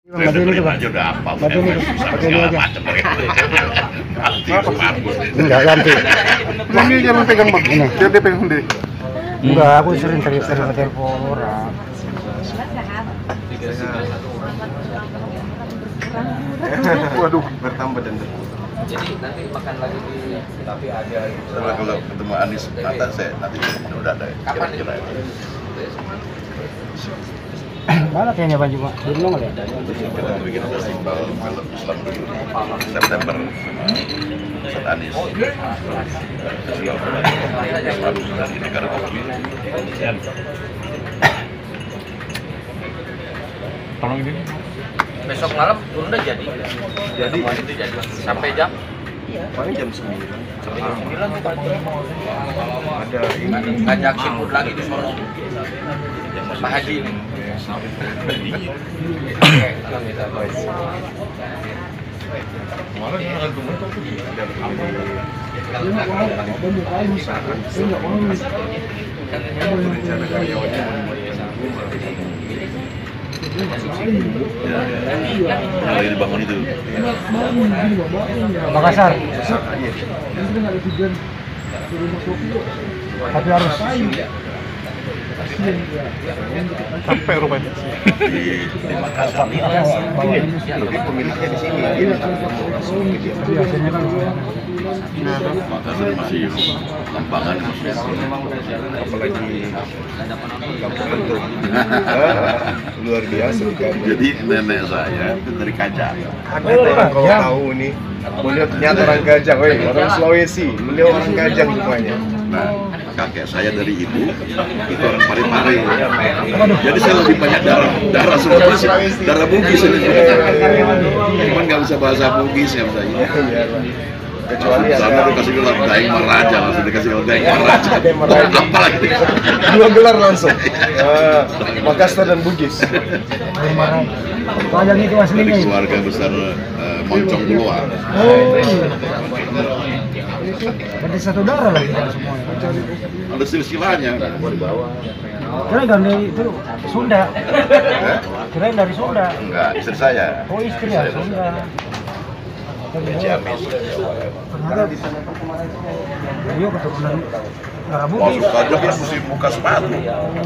Batu ini coba. Aja udah apa? Batu ini, batu ini aja. Enggak ganti. Ini jangan pegang bang, biar dia pegang sendiri. Enggak, aku sering terima telepon orang. Waduh, bertambah dan Jadi nanti makan lagi di tapi ada Setelah kalau ketemu Anies Mata saya nanti udah ada kira-kira. Mana kayaknya baju mak? Belum ada. Kita bikin festival film Islam dulu September Ustadz Anies. Festival film Islam di negara kopi. tolong ini. besok malam udah jadi. Jadi Itu jadi sampai jam paling jam 9. sampai jam 9 kita Ada ini. ngajak siput lagi di sono. Pak Haji. Kemarin ada teman tuh rencana karyawannya Yang lagi dibangun itu. Makassar. Tapi harus sampai rupanya. Di Makassar. Tapi pemiliknya di sini. biasanya kan Makassar masih lembangan masih. Apalagi kampung bentuk. Luar biasa kan. Jadi nenek saya itu dari Kajang. Ada orang kalau tahu nih, beliau ternyata orang Kajang, woi, orang Sulawesi, beliau orang Kajang rupanya. Nah, kakek saya dari ibu itu orang Parepare. Jadi saya lebih banyak darah Sulawesi, darah Bugis ini. Cuman nggak bisa bahasa Bugis ya saya. Kecuali Sana dikasih gelar Daeng Maraja, langsung dikasih gelar Daeng Maraja. Daeng Maraja. Apalagi dua gelar langsung. Makassar dan Bugis. Kajang itu dari aslinya. keluarga besar Moncong Duluan. Oh, berarti satu darah lagi semuanya. Ada silsilahnya. Kira dari itu Sunda. Kira dari Sunda. Enggak, istri saya. Oh istri ya Sunda. Ciamis. Ternyata Rio keturunan darah Bugis. Masuk aja kan mesti buka sepatu.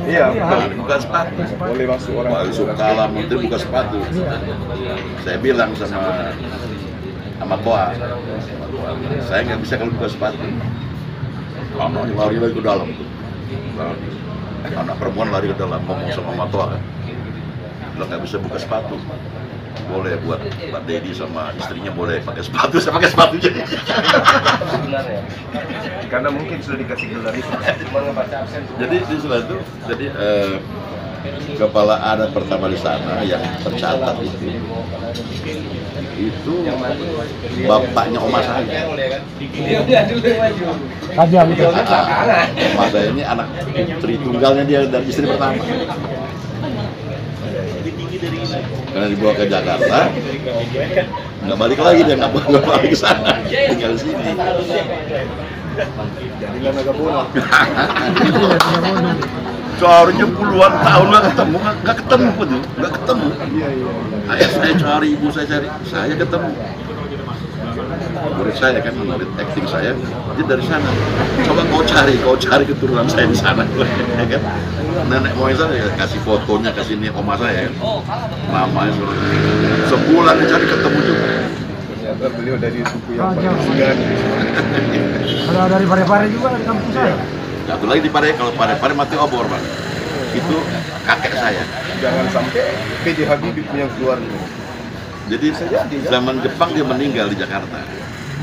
Iya, Nah, buka sepatu. boleh masuk orang. Masuk kalah menteri buka sepatu. Saya bilang sama Toa, saya nggak bisa kalau buka sepatu. Anaknya lari lagi ke dalam tuh. Nah, anak perempuan lari ke dalam ngomong sama Toa kan. Bilang nggak bisa buka sepatu. Boleh buat Pak Dedi sama istrinya boleh pakai sepatu, saya pakai sepatu jadi. Karena mungkin sudah dikasih gelar itu. Jadi di sana itu, jadi kepala adat pertama di sana yang tercatat itu bapaknya oma saya. Kajang itu. Oma saya ini anak putri tunggalnya dia dari istri pertama. Karena dibawa ke Jakarta, nggak balik lagi dia nggak balik ke sana, tinggal di sini. Jadilah naga bola. Carinya puluhan tahun nggak ketemu pun tuh, nggak ketemu. Ayah saya cari, ibu saya cari, saya ketemu. Murid saya kan, murid acting saya, dia dari sana. Coba kau cari keturunan saya di sana, ya kan? Nenek moyang saya kasih fotonya, kasih ini oma saya, kan? Namanya sebulan cari ketemu juga. Ternyata beliau dari suku yang paling segan. Kalau dari Parepare juga di kampung saya. Satu lagi di Parepare, kalau Parepare mati obor bang, itu kakek saya. Jangan sampai PJ Habibie punya keluarga. Jadi zaman Jepang dia meninggal di Jakarta.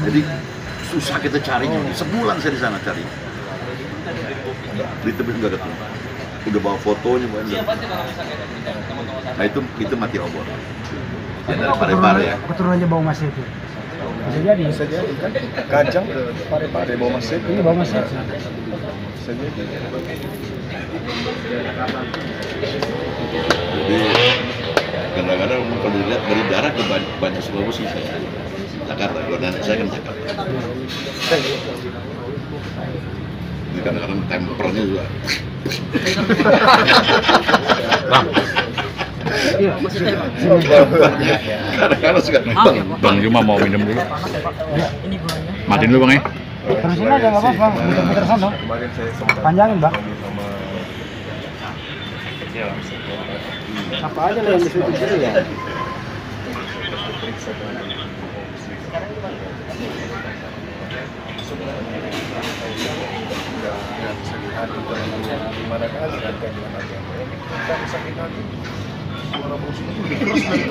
Jadi susah kita carinya. Sebulan saya di sana cari. Di tebet nggak ketemu. Udah bawa fotonya, nah itu mati obor. Ya dari Parepare ya. Keturunannya bau mas itu. Bisa jadi. Bisa jadi kan Kajang Parepare bawa masjid. Ini bau mas itu. Bisa jadi. Jadi kadang-kadang kalau dilihat dari darat ke banyak Sulawesi saya. Jakarta, kalau nenek saya kan Jakarta. Jadi kadang-kadang tempernya juga. Karena suka Bang Juma mau minum dulu. Matiin dulu Bang ya. Terusin aja nggak apa-apa, muter-muter sana. Kemarin saya sempat Panjangin, Bang. ngobrol sama ya langsung Apa aja lah yang bisa dipilih ya. periksa dengan nggak bisa dihati dalam gimana kali kan dengan agama ini kita sakit hati suara bos itu terus dari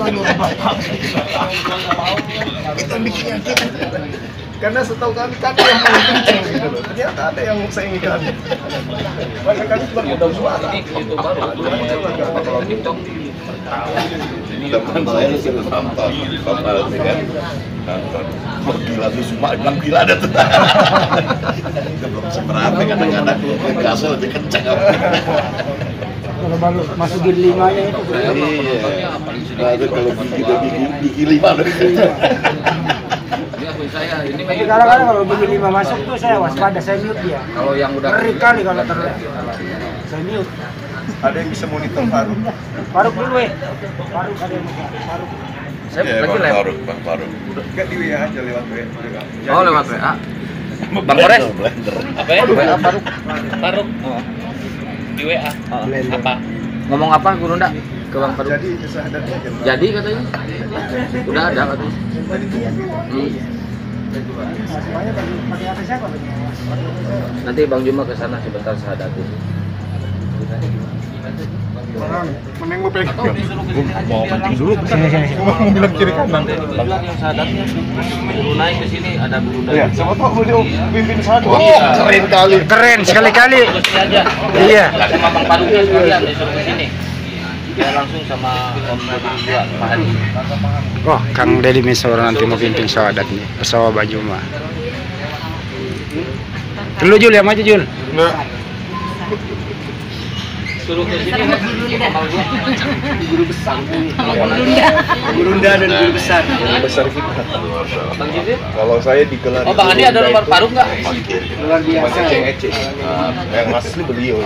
kita bikin yakin karena setahu kami kan yang paling kenceng gitu loh ternyata ada yang saya inginkan banyak kali cuma modal suara Itu baru kalau TikTok teman saya sudah nonton ini kan nonton wah gila tuh semua bilang gila ada tuh belum seberapa kadang-kadang gasnya lebih kenceng Kalau baru masuk gigi 5-nya itu. iya baru kalau gigi 5 loh ini akun saya ini Tapi kadang-kadang kalau gigi 5 masuk tuh saya waspada, saya mute dia. kalau yang udah Ngeri kali kalau terlihat. Saya mute. ada yang bisa monitor Faruk Faruk dulu Faruk ada yang bisa. Faruk. saya lagi lewat. Bang Faruk nggak di WA aja lewat WA Oh lewat WA. Bang Kores. Apa ya? WA Faruk. Faruk. Di WA. Apa? Ngomong apa Guru Nda ke Bang Faruk? jadi kesadarannya jam berapa? Jadi katanya. Udah ada katanya. Semuanya pakai HP siapa? Nanti Bang Juma ke sana sebentar sehadatin. Mending gue pegang Mau penting dulu. Sini. mau bilang kiri kanan Bilang yang sahadatnya Guru naik ke sini ada Guru Nda. ya sama Pak beliau pimpin sahadat Iya. keren kali Keren sekali-kali. Terus sini aja. Iya. Nggak sama Bang Faruknya sekalian disuruh ke sini. Dia langsung sama Om Deddy juga Pak Hadi. Oh, Kang Deddy Misora nanti mau pimpin syahadat nih, bersama Baju mah. Dulu Jul, yang maju Jul. Suruh ke sini sama gua. guru besar Gurunda dan guru besar. guru besar kita Bang Jidit? kalau saya digelar Oh Bang Hadi ada nomor Faruk nggak? Luar cuma biasa. eceng-eceng yang asli beliau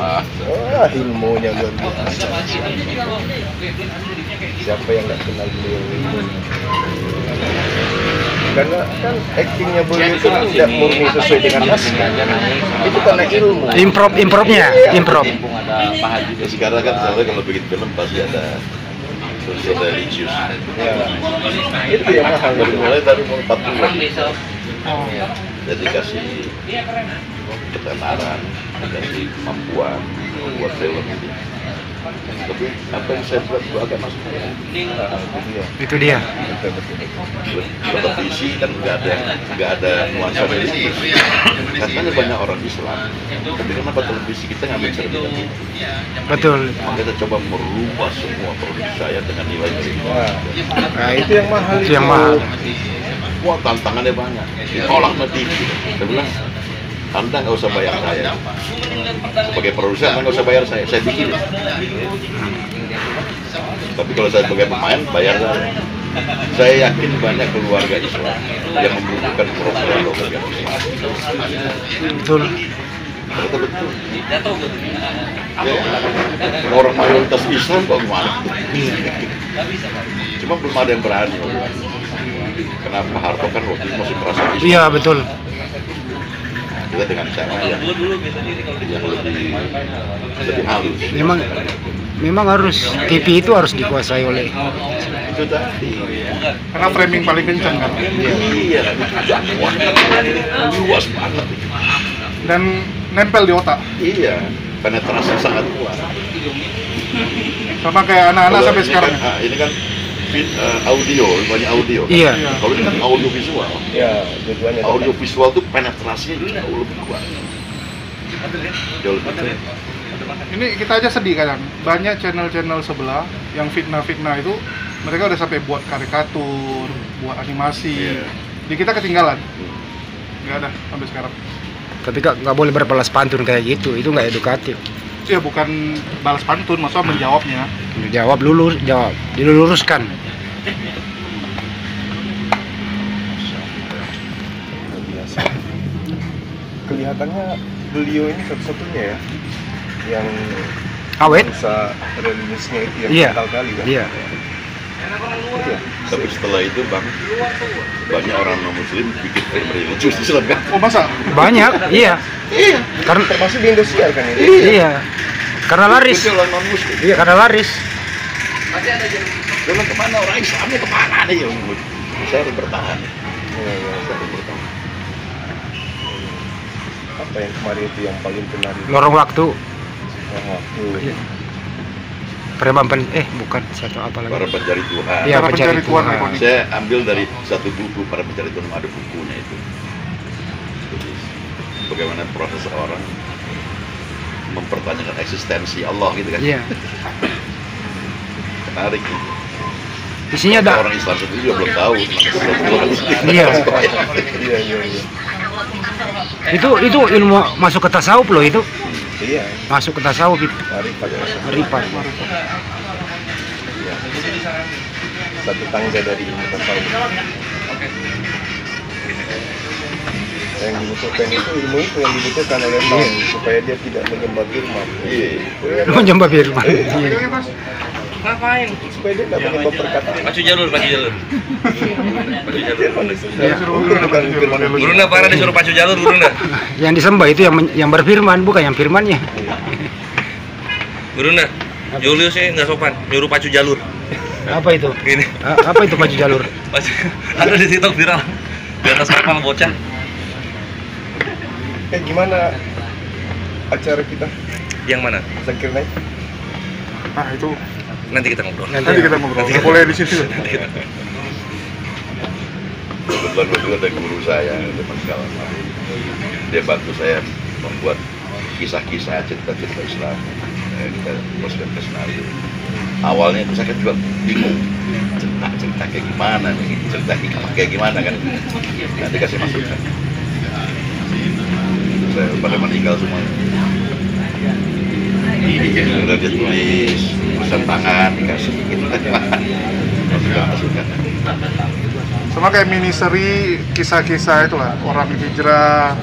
ilmunya luar biasa siapa yang nggak kenal beliau karena kan actingnya beliau itu kan tidak murni sesuai dengan naskah itu karena ilmu Improvnya, improv. Mumpung ada Pak Hadi. ya sekarang kan soalnya kalau bikin film pasti ada sosial religius ya, itu yang mahal dari mulai dari umur 40 Besok. jadi kasih ketenaran kasih kemampuan membuat film ini tapi apa yang saya buat itu agak masuk Itu dia. televisi kan nggak ada nuansa religius katanya banyak orang Islam tapi kenapa televisi kita ngambil cerminan itu Betul. maka kita coba merubah semua produksi saya dengan nilai religius nah itu yang mahal Itu yang mahal. wah tantangannya banyak ditolak sama TV saya bilang Anda nggak usah bayar saya sebagai produser Anda nggak usah bayar saya bikin tapi kalau saya sebagai pemain bayar saya yakin banyak keluarga Islam yang membutuhkan program organisasi Betul. ternyata betul ya, orang mayoritas Islam kok gimana cuma belum ada yang berani kenapa Harto kan waktu itu masih merasa Islam Iya, betul. kita dengan cara yang lebih halus Memang harus TV itu harus dikuasai oleh itu tadi karena framing paling kencang kan iya jangkauan luas banget dan nempel di otak iya penetrasi sangat kuat sama kayak anak-anak Kalau sampai ini sekarang kan, ini kan audio banyak audio Iya. kalau ini kan audio visual ya tujuannya audio visual tuh penetrasinya jauh lebih kuat jauh lebih kuat ini kita aja sedih kadang banyak channel-channel sebelah yang fitnah-fitnah itu mereka udah sampai buat karikatur buat animasi Iya. di kita ketinggalan nggak ada sampai sekarang tapi nggak boleh berbalas pantun kayak gitu, itu nggak edukatif. ya bukan balas pantun maksudnya menjawabnya Jawab diluruskan. biasa kelihatannya beliau ini satu-satunya ya yang Awet. Nusa religiusnya itu yang Iya. kental kali kan. Iya. Iya. Tapi setelah itu bang, banyak orang non muslim bikin film religius Islam kan? Oh masa? Banyak, iya. Karena Termasuk di Indosiar kan ini. iya. Karena laris. Itu orang non muslim. Iya, karena laris. Dalam kemana orang Islamnya kemana nih yang saya harus bertahan. Iya, iya. Saya harus bertahan. Apa yang kemarin itu yang paling kena di Lorong waktu. waktu. Iya. Preman bukan satu apa lagi? Para pencari Tuhan. Iya, Para pencari Tuhan. Saya ambil dari satu buku para pencari Tuhan, ada bukunya itu. Jadi, bagaimana proses orang mempertanyakan eksistensi Allah gitu kan? Iya. Menarik gitu. Isinya ada. Orang Islam sendiri juga belum tahu tentang eksistensi Tuhan. Iya. Iya, iya, iya. Itu ilmu masuk ke tasawuf loh itu. Iya. Masuk ke tasawuf itu. Arifat. Rifat. Iya. Satu tangga dari ilmu tasawuf. Yang dibutuhkan itu ilmu itu yang dibutuhkan oleh Allah supaya dia tidak menyembah firman. Iya. Menyembah firman. Iya. Ngapain? Supaya dia tidak menyembah perkataan. Pacu jalur. Pacu jalur. Iya. Bukan firman. Guruna parah disuruh pacu jalur, Guruna. Yang disembah itu yang berfirman, bukan yang firmannya. Guruna. Julius sih nggak sopan, nyuruh pacu jalur. Apa itu? Gini. Apa itu baju jalur? Pacu. Ada di TikTok viral. Di atas kapal bocah. Gimana acara kita? Yang mana? Zakir naik? Nah itu Nanti kita ngobrol. nanti kita ngobrol. Nggak boleh di situ. Kebetulan berdua ada guru saya, teman sekawan. Dia bantu saya membuat kisah-kisah, cerita-cerita Islam. Kita teruskan ke senario. Awalnya itu saya kan juga bingung, cerita kayak gimana nih, cerita hikmah kayak gimana kan. Nanti kasih masukan. Saya pada meninggal semua. Udah dia tulis tulisan tangan dikasih gitu. Masukan. Sama kayak mini seri kisah-kisah itu lah, orang hijrah,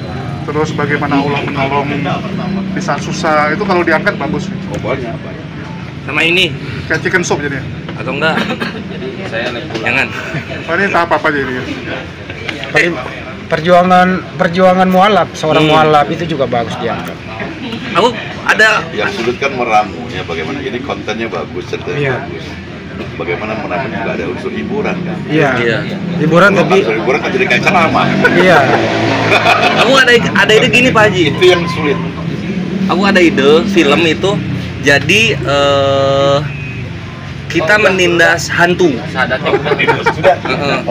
terus bagaimana Allah menolong di saat susah, itu kalau diangkat bagus. Oh banyak. Sama ini Kayak chicken soup jadinya. atau enggak? Jangan. Oh, ini tahap apa aja ini? Perjuangan mualaf, seorang mualaf itu juga bagus diangkat. Aku ada Yang sulit kan meramunya bagaimana. Ini kontennya bagus, ceritanya Iya. bagus. Bagaimana meramunya nggak ada unsur hiburan kan? Iya. Iya. Hiburan Kalau tapi unsur hiburan kan jadi kayak ceramah. iya. Aku ada ide gini Pak Haji. Itu yang sulit. Aku ada ide film itu jadi kita menindas hantu.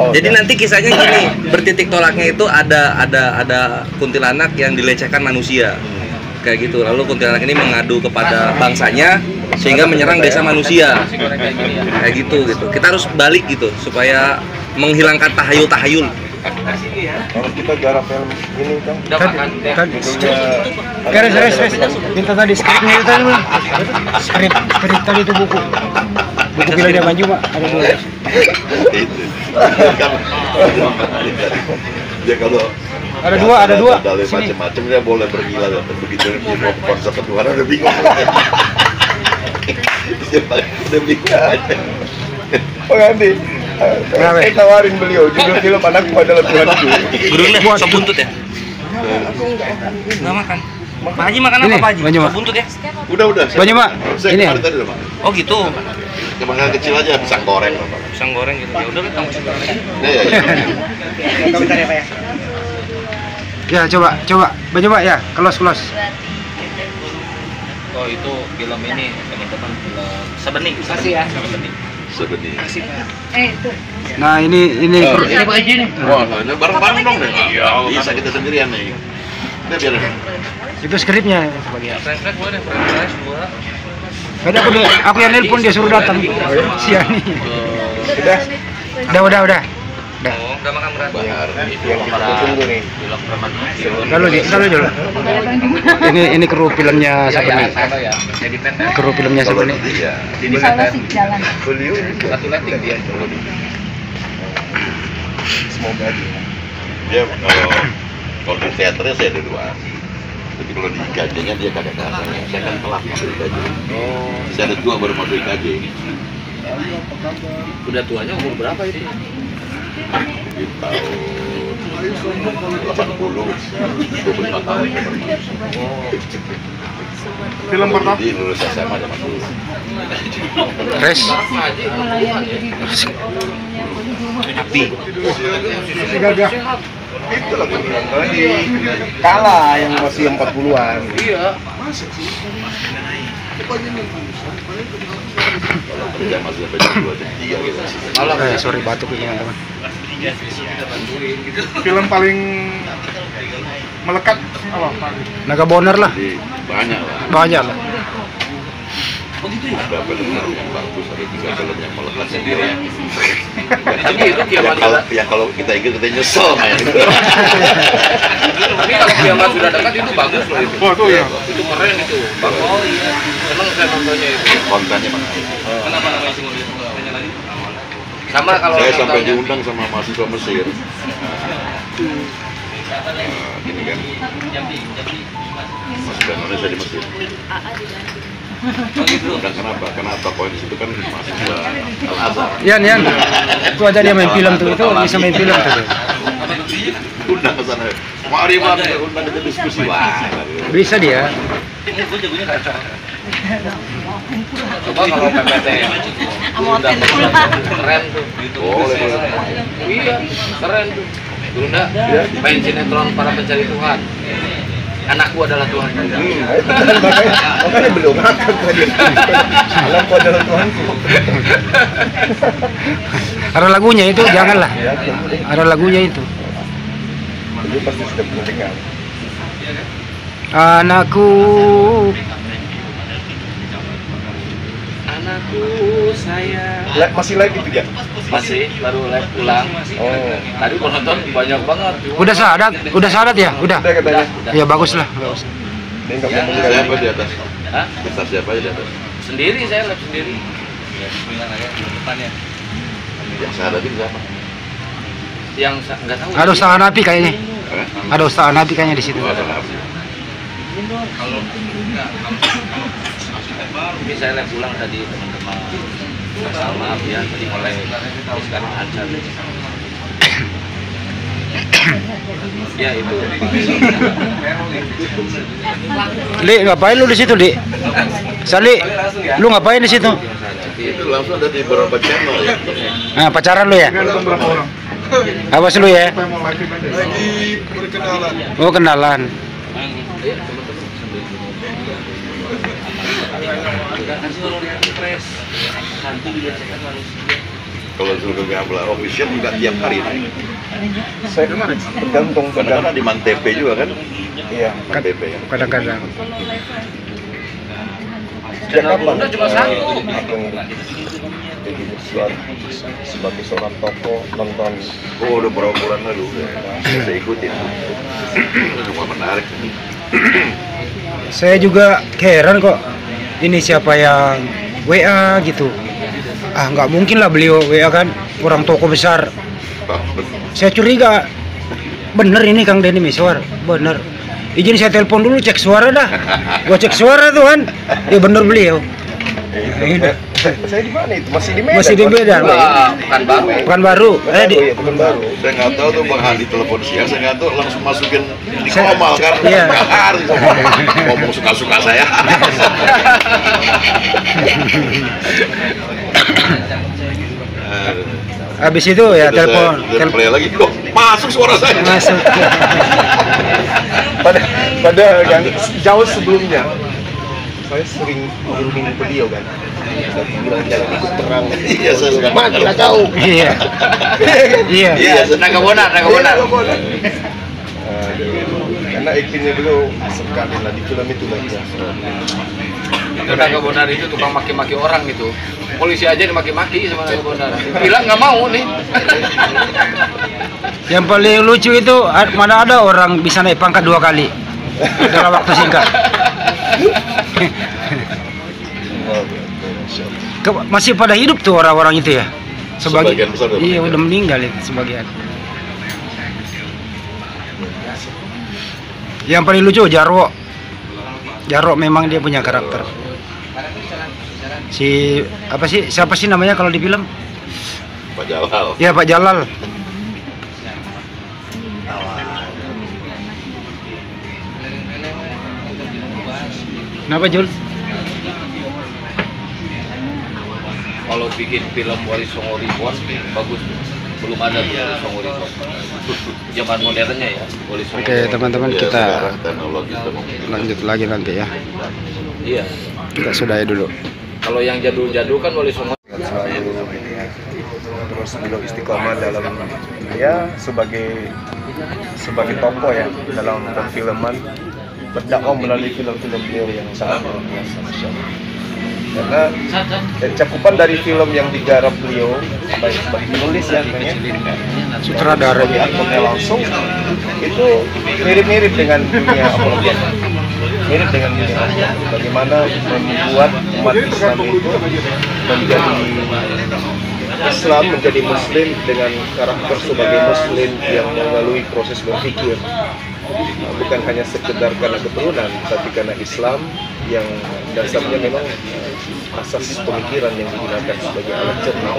Jadi nanti kisahnya gini, bertitik tolaknya itu ada kuntilanak yang dilecehkan manusia. Kayak gitu. Lalu kuntilanak ini mengadu kepada bangsanya sehingga menyerang desa manusia. Kayak gitu. Kita harus balik gitu supaya menghilangkan tahayul-tahayul. Kalau kita garap film ini kan Kan res. Minta tadi skripnya itu tadi Bang. Skrip tadi itu buku filmnya Maju Pak, ada dua. Itu. Dia kalau Ada dua. dalil Sini. macam-macam dia boleh bergila dan begitu dia konsep ketuhanan udah bingung. Udah bingung aja. Oh Andi, saya tawarin beliau judul film Anakku Adalah Tuhanku. Gurunda sop buntut ya? Nggak makan. Pak Haji makan apa Ini, Pak Haji? Banyu, Mak. Sop buntut ya? Udah. Banyak, Mak. Saya Ini. kemarin tadi udah Mak. Oh gitu. Kemarin kecil aja pisang goreng Pak. Pisang goreng gitu. Ya udah kan kamu pisang goreng. Iya. Ya coba Banyak Pak ya, close. Oh itu film ini teman-teman film Sebening. Kasih ya. Sebenarnya. Nah ini Wah, ini bareng-bareng dong deh. Bisa kita sendirian nih. Udah biarin. itu skripnya sebagian. Frank boleh deh, Frank dua. Tadi aku yang nelpon dia suruh datang. Siani. Udah. Oh, udah makan berat. Bahar. Yang kita tunggu nih. Kalau dulu. Ini kru filmnya Sabeni. Kru filmnya Kalau Sabeni. iya. Beliau Satu letting dia. semoga Dia kalau di teaternya saya ada dua. Tapi kalau di IKJ-nya dia kadang-kadang, saya kan telat masuk IKJ. Saya ada tua baru masuk IKJ. Udah tuanya umur berapa itu? Di tahun 80, 25 tahun. Film pertama Jadi lulus SMA zaman dulu. Res. masih gagah. Itulah gue bilang tadi. Kalah yang masih 40-an. Iya. Kerja masih sampai jam 2, jam 3 gitu. Malam. Sorry batuk ini teman-teman. Film paling melekat apa Pak? Naga Boner lah. Jadi banyak lah. Banyak lah. Ada film yang bagus, ada 3 film yang melekat sendiri. Tapi itu kiamat Yang kalau kita ingat kita nyesel kayak gitu. Tapi kalau kiamat sudah dekat itu bagus loh itu. Oh tuh ya. Itu keren itu. Oh iya. Seneng saya nontonnya itu. Kontennya mana? Kenapa namanya sih mobil? Sama kalau Saya sampai nontonnya. diundang sama mahasiswa Mesir. Ini kan mahasiswa Indonesia di Mesir. Dan kenapa? Karena tokoh di situ kan mahasiswa Al-Azhar. Yan. Itu aja dia main film tuh. Itu bisa main film tuh. Undang ke sana. Mari undang kita diskusi. Wah, Bisa dia. Coba kalau PPT udah keren tuh. boleh. Iya, keren tuh. Bunda, main sinetron para pencari Tuhan. Anakku adalah Tuhan. Makanya belum ngakak tadi. Anakku adalah Tuhanku. Ada lagunya itu, janganlah. Ada lagunya itu. Jadi pasti sudah pernah dengar. Anakku. Anakku saya. Masih live itu ya? Masih baru live pulang. Oh. Tadi penonton banyak banget. Udah sadat ya? Udah. Udah katanya. Ya bagus lah. Dia nggak mau Siapa mengganggu. di atas? Hah? Kita siapa di atas? Sendiri saya live sendiri. Yang saya ini siapa? Yang nggak tahu. Ada Ustaz Hanafi kayaknya. Eh? Ada Ustaz Hanafi kayaknya di situ. Oh, ada apa? Ini saya live pulang tadi teman-teman. Maaf ya, tadi mulai sekarang lancar. Ya itu. Li, ngapain lu di situ, Li? Sali, lu ngapain di situ? Itu langsung ada di beberapa channel ya. Nah, pacaran lu ya? Kan beberapa orang. Awas lu ya. Apa yang mau live aja? Oh, kenalan. Kalau Zulkifli Abdullah official juga tiap hari naik. Saya tergantung Kadang-kadang di Mantepe juga kan? Iya. Mantepe ya. Kadang-kadang. Sejak kapan? Udah cuma satu. Abang jadi sebagai seorang tokoh nonton. Oh, udah berapa bulan lalu saya ikutin. Cuma menarik. Saya juga heran kok. Ini siapa yang WA gitu? Ah, nggak mungkin lah beliau WA kan orang toko besar. Saya curiga. Bener ini Kang Denny Miswar, bener. Izin saya telepon dulu, cek suara dah. Gua cek suara tuh kan. Ya bener beliau. Saya di mana itu? Masih di Medan. Masih di Medan. Bukan baru. Bukan baru. Iya, bukan baru. Saya nggak tahu tuh Bang Hadi telepon siang, saya nggak tahu langsung masukin di Saya- komal karena iya. bakar. Ngomong suka-suka saya. Habis itu ya telepon. Play lagi. Loh, masuk suara saya. Masuk. Padahal kan jauh sebelumnya saya sering menghubungi beliau kan. Saya bilang jangan ikut perang. Iya, saya suka Mati lah kau. Iya. Iya. Iya, Naga bonar. Karena aktingnya beliau sekali lah di film itu luar biasa. Naga bonar itu tukang maki-maki orang itu. Polisi aja dimaki-maki sama Naga bonar. Bilang nggak mau nih. Yang paling lucu itu mana ada orang bisa naik pangkat 2 kali dalam waktu singkat. Masih pada hidup tuh orang-orang itu ya. Sebagian besar udah Iya, meninggal. udah meninggal itu sebagian. Yang paling lucu Jarwo. Jarok memang dia punya karakter. Siapa sih namanya kalau di film? Pak Jalal. Ya Pak Jalal. Kenapa Jul? Kalau bikin film Wali Songo Reborn bagus, belum ada tuh Wali Songo Reborn. Zaman modernnya ya, Wali Songo. Oke teman-teman, Ya, kita sekarang teknologi sudah memungkinkan. lanjut lagi nanti ya. Iya. Kita sudahi dulu. Kalau yang jadul-jadul kan Wali Songo. Selalu terus beliau istiqomah dalam ya sebagai tokoh ya dalam perfilman, berdakwah melalui film-film beliau yang sangat luar biasa, Masya Allah. Karena cakupan dari film yang digarap beliau baik sebagai penulis ya, Sutradara sebagai aktornya langsung itu mirip-mirip dengan dunia apologet, mirip dengan dunia apologet. Bagaimana membuat umat Islam itu menjadi Muslim dengan karakter sebagai Muslim yang melalui proses berpikir, bukan hanya sekedar karena keturunan, tapi karena Islam yang dasarnya memang asas pemikiran yang digunakan sebagai alat cerna.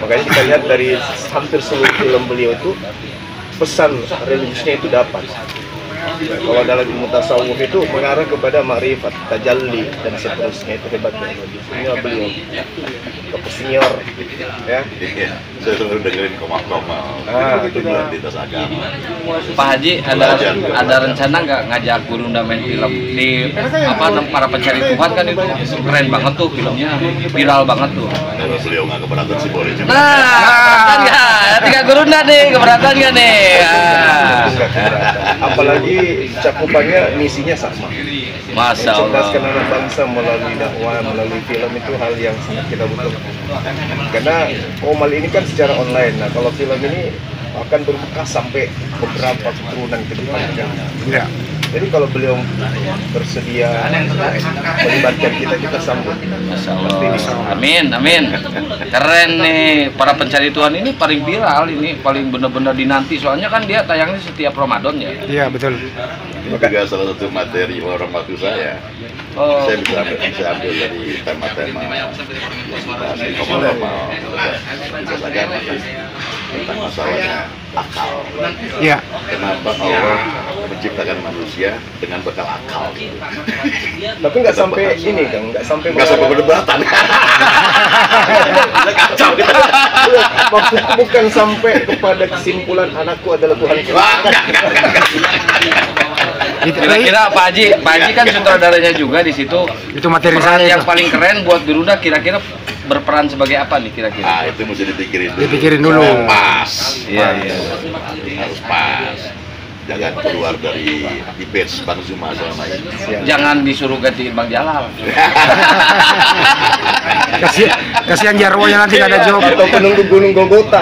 Makanya kita lihat dari hampir seluruh film beliau itu pesan religiusnya itu dapat. Kalau dalam ilmu tasawuf itu mengarah kepada ma'rifat, tajalli dan seterusnya, itu hebatnya. Inilah beliau tokoh senior ya. Iya, saya selalu dengerin koma-koma Itu dia. identitas agama. Pak Haji ada rencana nggak ngajak Gurunda main film di para pencari Tuhan kan itu keren banget tuh filmnya, viral banget tuh. Kalau beliau nggak keberatan sih boleh juga. Nah, kan tinggal Gurunda nih, keberatan nggak nih? Enggak keberatan. Apalagi cakupannya misinya sama. Masya Allah. Mencerdaskan anak bangsa melalui dakwah, melalui film itu hal yang sangat kita butuhkan. Karena Omal ini kan secara online. Nah, kalau film ini akan berbekas sampai beberapa keturunan ke depan. Ya. Jadi kalau beliau bersedia melibatkan kita sambut. Masya Allah. Amin, amin. Keren nih, para pencari Tuhan ini paling viral, ini paling benar-benar dinanti. Soalnya kan dia tayangnya setiap Ramadan ya. Iya betul. Ini juga salah satu materi orang waktu saya. Oh, Saya bisa ambil dari tema-tema koma-koma identitas agama tentang masalahnya akal. Iya. Kenapa Allah menciptakan manusia dengan bekal akal? Tapi nggak sampai ini kan, nggak sampai perdebatan. Kacau kita. Maksudku bukan sampai kepada kesimpulan anakku adalah Tuhan. kira-kira Pak Haji kan sutradaranya juga di situ. Itu materi Peran saya yang itu. paling keren buat Gurunda kira-kira berperan sebagai apa nih kira-kira? Ah, itu mesti dipikirin dulu. Dipikirin dulu. Pas. Iya, iya. Harus pas. Jangan keluar dari image Bang Zuma selama ini. Jangan disuruh gantiin Bang Jalal. Kasihan Jarwonya nanti nggak ada job. Atau penunggu Gunung Golgota.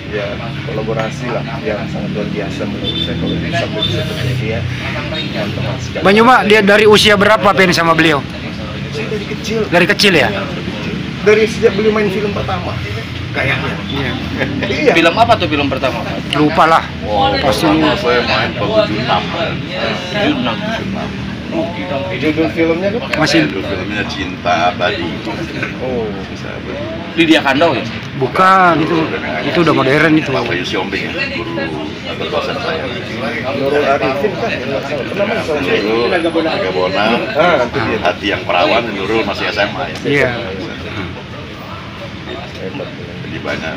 Ya, kolaborasi lah yang sangat luar biasa menurut saya kalau bisa terjadi ya. Teman-teman sekalian. Bang Yuma, dia dari usia berapa pengen sama beliau? Saya dari kecil, Dari kecil ya? dari sejak beliau main film pertama, kayaknya. Iya. Iya. Film apa tuh film pertama? Lupa lah. Oh, Pasti. pertama saya main tahun 76. Judul filmnya kan? Masih Itu filmnya Cinta Abadi. Oh, Bisa Lydia Kandau ya? bukan itu udah modern itu. Pak Bayu Siombing, guru atau dosen saya. Nurul Arifin kan? Pernah main sama dia? Nurul Agabona, Itu dia. Hati yang Perawan, Nurul masih SMA ya. Iya. Hebat. Jadi banyak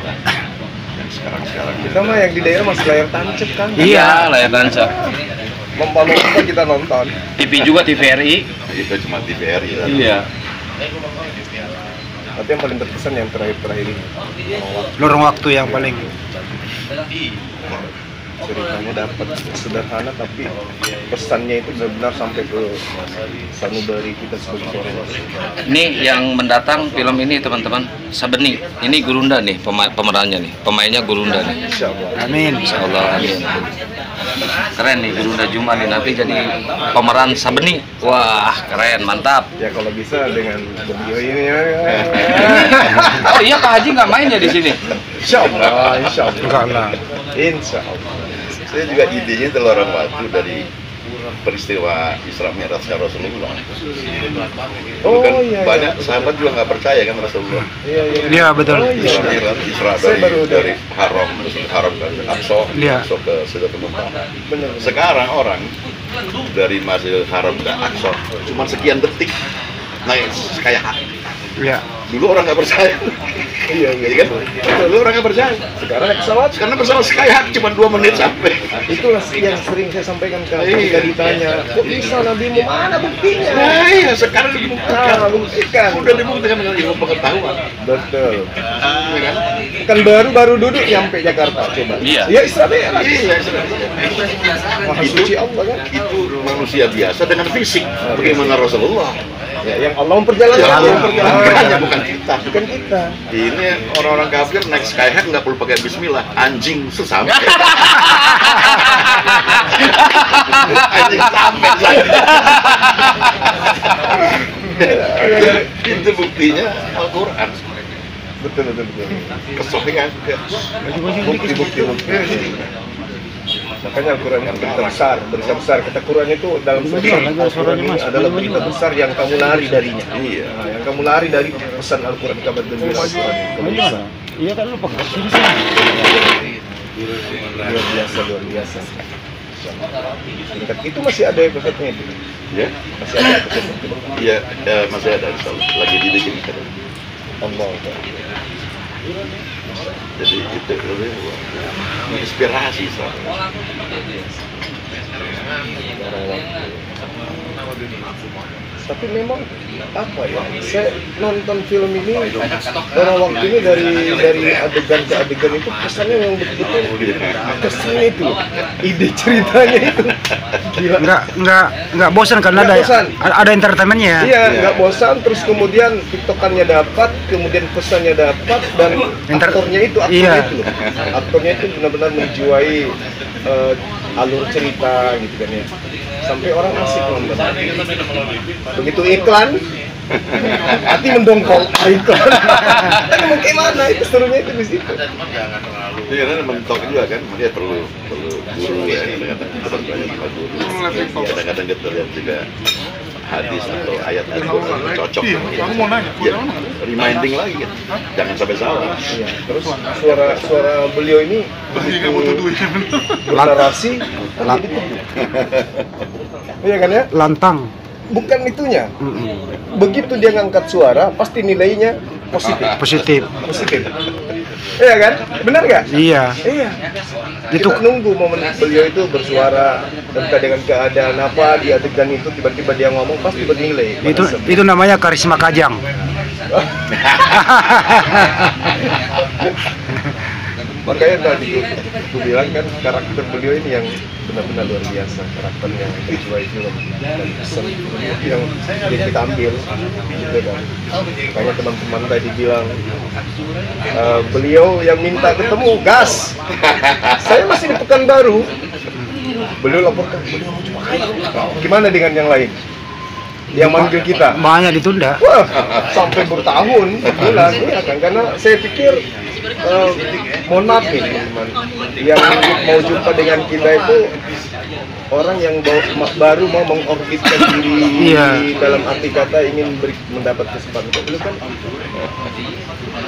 yang sekarang Kita mah yang di daerah masih layar tancap kan? Iya. Layar tancap. Lomba-lomba kita nonton. TV juga TVRI. itu cuma TVRI lah. Iya. Tapi yang paling berkesan yang terakhir ini. Lorong waktu yang paling. Ceritanya dapat sederhana tapi pesannya itu benar-benar sampai ke sanubari kita sebagai seorang muslim. Ini yang mendatang film ini teman-teman Sabeni. Ini Gurunda nih pemerannya nih. Pemainnya Gurunda nih. Insyaallah. Amin. Insyaallah amin. Keren nih Gurunda Juma nih nanti jadi pemeran Sabeni. Wah, keren, mantap. Ya kalau bisa dengan beliau ini ya. Oh iya Pak Haji nggak main ya di sini? Insyaallah, insyaallah. Enggak lah. Insya Allah. Saya juga idenya teloran waktu dari peristiwa Isra Mi'rajnya Rasulullah. Oh Kan iya. banyak sahabat juga nggak percaya kan Rasulullah. Iya. Iya betul. Isra Mi'raj, Isra Saya baru dari Haram ke Aqsa, Iya. Aqsa ke Sidratul Muntaha. Benar. Sekarang orang dari Masjidil Haram ke Aqsa cuma sekian detik naik kayak Iya. dulu orang nggak percaya. Iya. Iya kan? Dulu orang nggak percaya. Sekarang naik pesawat. Karena pesawat Skyhawk cuma 2 menit sampai. Itulah yang sering saya sampaikan ketika Iya. ditanya, kok bisa nabimu, mana buktinya? Nah, iya sekarang dibuktikan. Buktikan. Udah dibuktikan dengan ilmu pengetahuan. Betul. Iya kan? Kan baru duduk nyampe Jakarta, coba. Iya. Ya Isra Mi'raj. Iya, Maha suci Allah kan. itu manusia biasa dengan fisik. Bagaimana Rasulullah? Ya, yang Allah memperjalankan. Ya, Allah memperjalankan. bukan kita. Bukan kita. Ini orang-orang kafir naik Skyhawk nggak perlu pakai Bismillah. Anjing sesampai. Anjing sampai lagi. Itu buktinya Al-Quran. Betul. Kesohihan. Bukti. Makanya Al-Quran itu berita besar. Kata Quran itu dalam Al-Quran ini adalah berita besar yang kamu lari darinya. Iya. Nah, yang kamu lari dari pesan Al-Quran, kabar gembira Al-Quran. Iya kan lu pegang sini. Luar biasa. Tingkat itu masih ada episode-nya itu. Ya, Masih ada episode-nya. iya, masih ada insyaallah. Lagi dibikin. Allah. Jadi itu inspirasi Tapi memang apa ya? Saya nonton film ini dalam waktu ini dari adegan ke adegan itu kesannya yang betul-betul kesannya itu loh. Ide ceritanya itu gila. Nggak bosan kan, Nggak ada bosan. ada entertainmentnya. Iya, nggak bosan. Terus kemudian tiktokannya dapat, kemudian pesannya dapat, dan aktornya itu Iya. itu loh. Aktornya itu benar-benar menjiwai alur cerita gitu kan ya. Sampai orang asik nonton. Begitu iklan, hati mendongkol iklan. Tapi mau gimana? Itu serunya itu di situ. Iya, karena mentok juga kan, dia perlu guru ya, kadang-kadang kita banyak guru. Kadang-kadang kita lihat juga hadis atau ayat-ayat yang cocok. Iya, kamu mau nanya, Ya, reminding lagi kan, jangan sampai salah. Iya. Terus suara beliau ini Lagi nggak butuh duit. narasi jadi teduh. Iya kan ya? Lantang. Bukan itunya. Begitu dia ngangkat suara, pasti nilainya positif. Positif. Iya kan? Benar nggak? Iya. Iya. Itu Kita nunggu momen beliau itu bersuara terkait dengan keadaan apa di adegan itu, tiba-tiba dia ngomong pasti bernilai. itu namanya karisma Kajang. Makanya tadi aku bilang kan karakter beliau ini yang benar-benar luar biasa, karakter yang dijual film dan pesan yang kita ambil gitu kan. Makanya teman-teman tadi bilang beliau yang minta ketemu gas. Saya masih di Pekanbaru, beliau laporkan beliau mau coba kayu. Gimana dengan yang lain yang manggil kita? Banyak ditunda. Wah, sampai bertahun, bulan, ya kan? Karena saya pikir, mohon maaf nih teman-teman, yang mau jumpa dengan kita itu orang yang baru mau mengorbitkan diri dalam arti kata ingin mendapat kesempatan. Dulu kan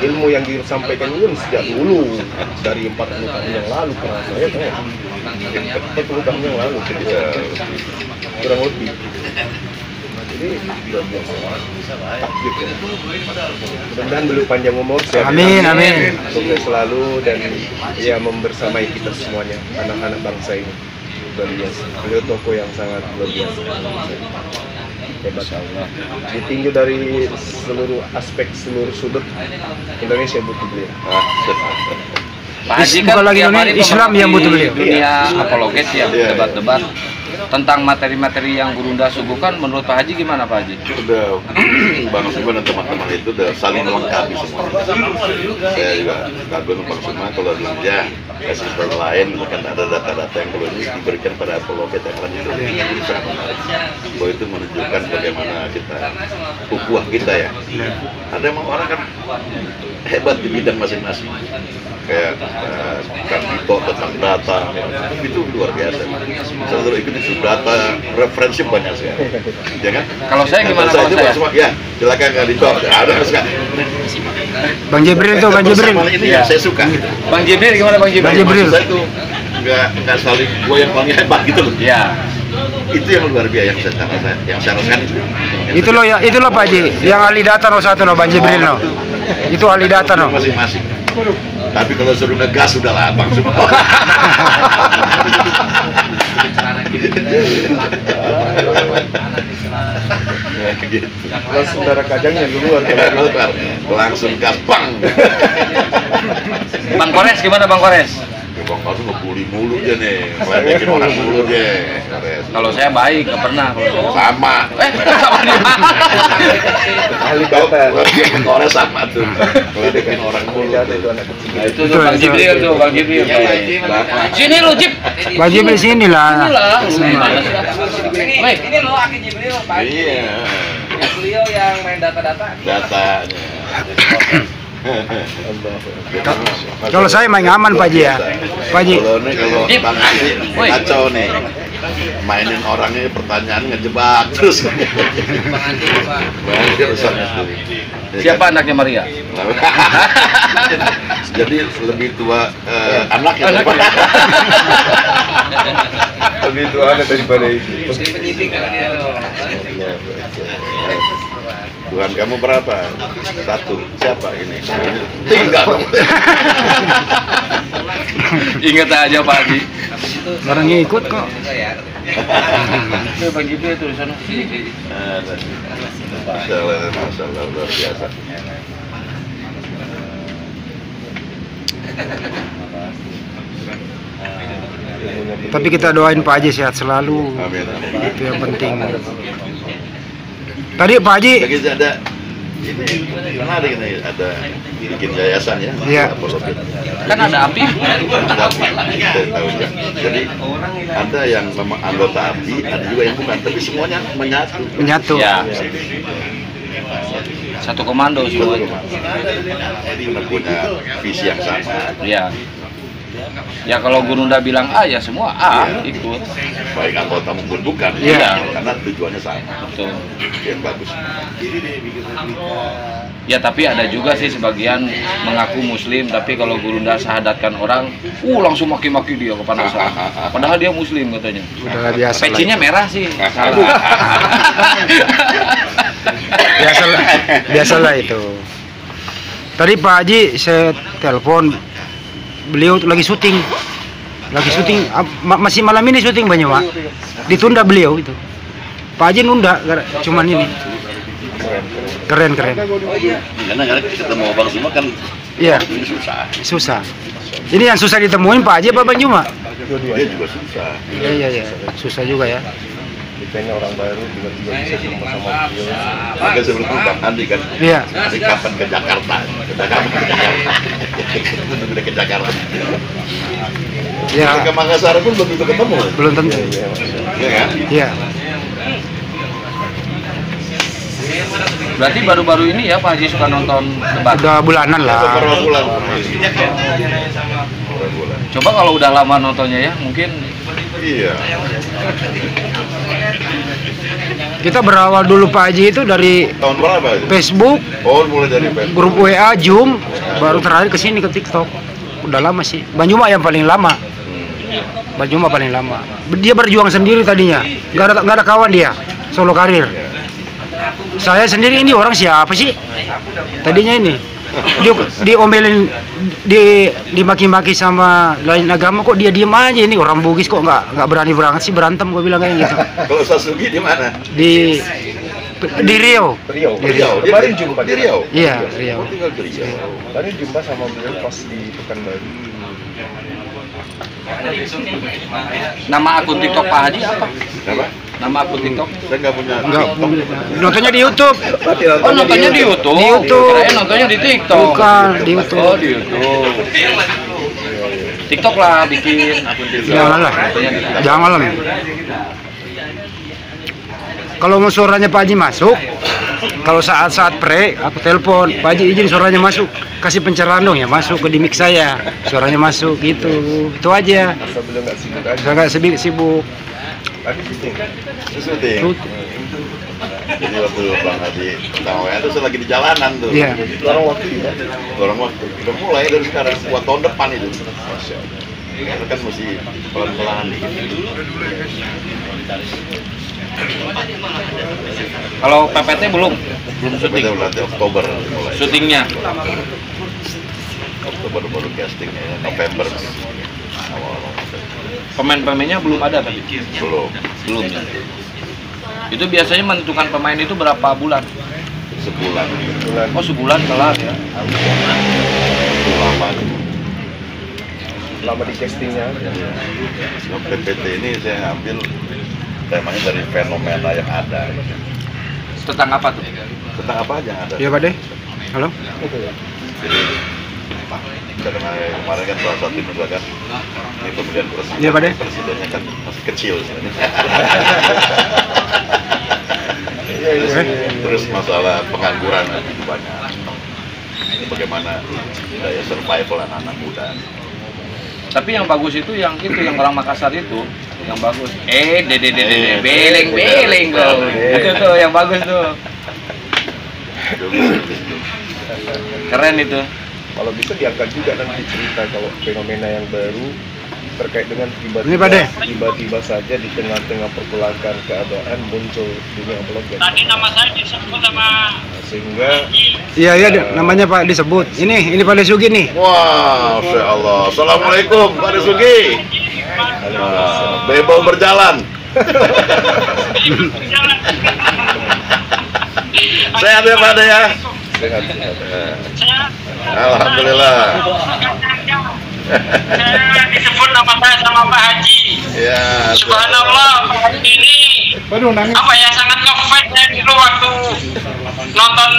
ilmu yang disampaikan itu sejak dulu, dari 40 tahun yang lalu, karena saya kan 40 tahun yang lalu, kurang lebih. Jadi luar biasa, takjub ya. Mudah-mudahan beliau panjang umur, sehat. Amin, amin. Sukses selalu dan ya membersamai kita semuanya, anak-anak bangsa ini. Luar biasa. Beliau tokoh yang sangat luar biasa. Hebat Allah. Ditinjau dari seluruh aspek, seluruh sudut, Indonesia butuh beliau. Pak Haji Bukan kan lagi tiap hari Islam yang butuh beliau. dunia apologet ya, Iya. debat-debat. tentang materi-materi yang Gurunda suguhkan, menurut Pak Haji gimana Pak Haji? Udah Bang Suma dan teman-teman itu udah saling melengkapi semua. Saya juga kagum Bang Suma kalau dia kasih sesuatu lain, kan ada data-data yang perlu diberikan pada poloket yang lain itu sangat menarik. Bahwa itu menunjukkan bagaimana kita ukhuwah kita ya. Ada emang orang kan hebat di bidang masing-masing. Kayak Kang Dito tentang data, itu luar biasa. Saya ikut isu data, referensi banyak sekali. Ya kan? Kalau saya gimana kalau saya? Ya, silakan Kang Dito. Ada sekali. Bang Jibril tuh, Bang Jibril. Ini ya, saya suka. Bang Jibril gimana Bang Jibril? Bang Jibril. Saya tuh nggak saling gue yang paling hebat gitu loh. Ya. Itu yang luar biasa yang saya rasakan itu. Itulah Pak Haji, yang ahli data no satu no Bang Jibril no. Itu ahli data no. Masing-masing. Tapi kalau suruh ngegas sudah lah Bang semua. Gitu. Kalau saudara kajangnya duluan langsung gaspang. Bang Kores gimana Bang Kores? Bang Kores ngebully mulu aja nih, ngeledekin orang mulu deh. Kalau saya baik, nggak pernah. Sama. Sama di mana? ahli data. Bang Kores sama tuh, ngeledekin orang mulu. Nah, itu tuh Bang Jibril tuh, Bang Jibril. Sini lu Jip. Bang Jibril sini lah. Woi, ini lo Aki Jibril, Pak. Iya. Beliau yang main data-data. Datanya. Kalau saya main aman Pak Haji ya. Pak Haji. Kalau Bang Haji kacau nih. Mainin orangnya pertanyaan ngejebak terus. Siapa anaknya Maria? Jadi lebih tua anaknya. Lebih tua anak daripada itu. Tuhan kamu berapa? 1. Siapa ini? Tinggal. Ingat aja Pak Haji. Orangnya ikut kok. Itu Bang Jibril tuh di sana. Masalah luar biasa. Tapi kita doain Pak Haji sehat selalu. Amin. Itu yang penting. Tadi Pak Haji Begitu ada ini menarik nih, ada bikin yayasan ya. Iya. Kan ada API. Ada saya tahu ya. Jadi ada yang memang anggota API, ada juga yang bukan, tapi semuanya menyatu. Ya. Satu komando semuanya. Karena punya visi yang sama. Ya. Ya kalau Gurunda bilang A ya semua A ikut. Baik anggota maupun bukan. Iya. Karena tujuannya sama. Betul. Yang bagus. Ya tapi ada juga sih sebagian mengaku muslim tapi kalau Gurunda syahadatkan orang, langsung maki-maki dia kepanasan. Padahal dia muslim katanya. udah biasa lah. Pecinya merah sih. Salah. Biasalah itu. Tadi Pak Haji saya telepon, beliau lagi syuting, masih malam ini syuting banyak Pak. Ditunda beliau itu. Pak Haji nunda, cuman ini. Keren. Karena ketemu Bang Juma kan Iya. ini Susah. Ini yang susah ditemuin Pak Haji apa Bang Juma? dia juga susah. Iya. Susah juga ya. Kitanya orang baru tiba-tiba bisa jumpa sama beliau. Maka sebelum Bang Andi kan, Iya. Andi kapan ke Jakarta? Udah ke Jakarta. Ya, Ke Makassar pun belum tentu ketemu. belum tentu. Iya kan? Iya. Berarti baru-baru ini ya Pak Haji suka nonton debat. Udah bulanan Beberapa lah. bulan. Coba kalau udah lama nontonnya ya mungkin. Iya. Kita berawal dulu Pak Haji itu dari Tahun berapa itu? Facebook, Oh, mulai dari Facebook. grup WA, Zoom, baru terakhir ke sini ke TikTok. Udah lama sih. Bang Juma yang paling lama. Bang Juma paling lama. Dia berjuang sendiri tadinya. Nggak ada kawan dia. Solo karir. Saya sendiri ini orang siapa sih? Tadinya ini. Diomelin, dimaki-maki sama lain agama, kok dia diem aja, ini orang Bugis kok nggak berani berangkat sih berantem, gue bilang kayak gitu. Kalau Sasugi di mana? Di Riau. Riau. Di Riau. Kemarin jumpa di Riau. Iya, Riau. Oh, tinggal di Riau. Kemarin jumpa sama beliau pas di Pekanbaru. Nama akun TikTok Pak Haji apa? Apa? Nama akun TikTok? Saya nggak punya Enggak, TikTok. nontonnya di YouTube. Oh, nontonnya di YouTube. Di YouTube. Kirain nontonnya di TikTok. Bukan, di YouTube. Oh, di YouTube. TikTok lah bikin akun TikTok. Janganlah, janganlah. Men. Kalau mau suaranya Pak Haji masuk, kalau saat-saat pre, aku telepon, Pak Haji izin suaranya masuk, kasih pencerahan dong ya, masuk ke di mic saya, suaranya masuk gitu, itu aja. Asal belum nggak sibuk aja. Saya nggak sibuk. Tadi syuting. Syuting. Jadi waktu Bang Haji pertama WA itu saya lagi di jalanan tuh. Iya. Lorong waktu ya. Orang waktu udah mulai dari sekarang buat tahun depan itu. Masya Allah. Karena kan mesti pelan-pelan nih. Kalau PPT belum syuting. Kita berarti Oktober mulai. Syutingnya. Oktober baru castingnya, November awal-awal. Pemain-pemainnya belum ada tapi. Belum Ya. Itu biasanya menentukan pemain itu berapa bulan? sebulan. Oh, sebulan kelar ya. Itu lama tuh. Lama di castingnya. Sebab PPT ini saya ambil temanya dari fenomena yang ada. Tentang apa tuh? Tentang apa aja yang ada. Iya Pak De. Halo. Jadi karena kemarin kan salah satu juga kan ini pemilihan presiden. Iya, Pak De. Presidennya kan masih kecil sebenarnya. Terus masalah pengangguran itu banyak. Bagaimana daya survival anak-anak muda. Tapi yang bagus itu yang orang Makassar itu yang bagus. Beleng tuh. Itu tuh yang bagus tuh. Keren itu. Kalau bisa diangkat juga nanti cerita kalau fenomena yang baru terkait dengan Ini, Pak De. tiba-tiba saja di tengah-tengah pergolakan keadaan muncul dunia vlogger. Tadi nama saya disebut sama Sehingga Iya, namanya Pak disebut. Ini Pak Desugi nih. Wah, Masya Allah. Assalamualaikum Pak Desugi. Bebel berjalan. Sehat ya Pak De ya? sehat. Alhamdulillah. disebut nama saya sama Pak Haji. Ya. Subhanallah, Pak Haji ini apa ya, sangat ngefans saya dulu waktu nonton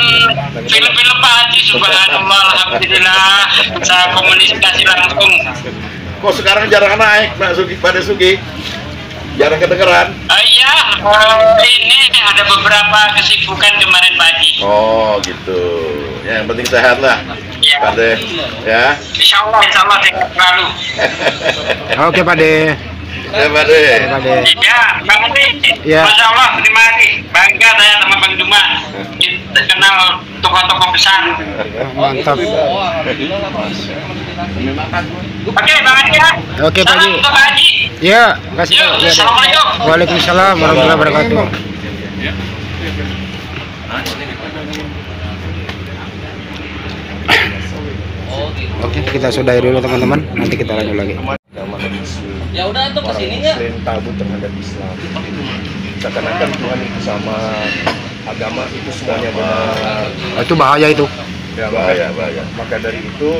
film-film Pak Haji. Subhanallah, alhamdulillah saya komunikasi langsung. Kok sekarang jarang naik Pak Desugi? Jarang kedengeran? Iya, ini ada beberapa kesibukan kemarin Pak Haji. Oh gitu. Ya, yang penting sehat lah. Ya. Pak De, ya. Insya Allah sehat selalu. Oke Pak De. Ya Pak De. Pak De. Iya, Bang Andi. Ya. Masya Allah, terima kasih. Bangga saya sama Bang Duma. Kita kenal tokoh-tokoh besar. Mantap. Oke, Bang Andi ya. Oke Pak Salam Haji. untuk Pak Haji. Ya, kasih Yuk, tahu. Ya, De. Assalamualaikum. Waalaikumsalam warahmatullahi wabarakatuh. Oke, kita sudahi dulu teman-teman. Nanti kita lanjut lagi. Agama isu Ya udah tuh orang kesininya. Muslim tabu terhadap Islam. Seakan-akan Tuhan itu sama, agama itu semuanya benar. Itu bahaya itu. Ya, Bahaya. Maka dari itu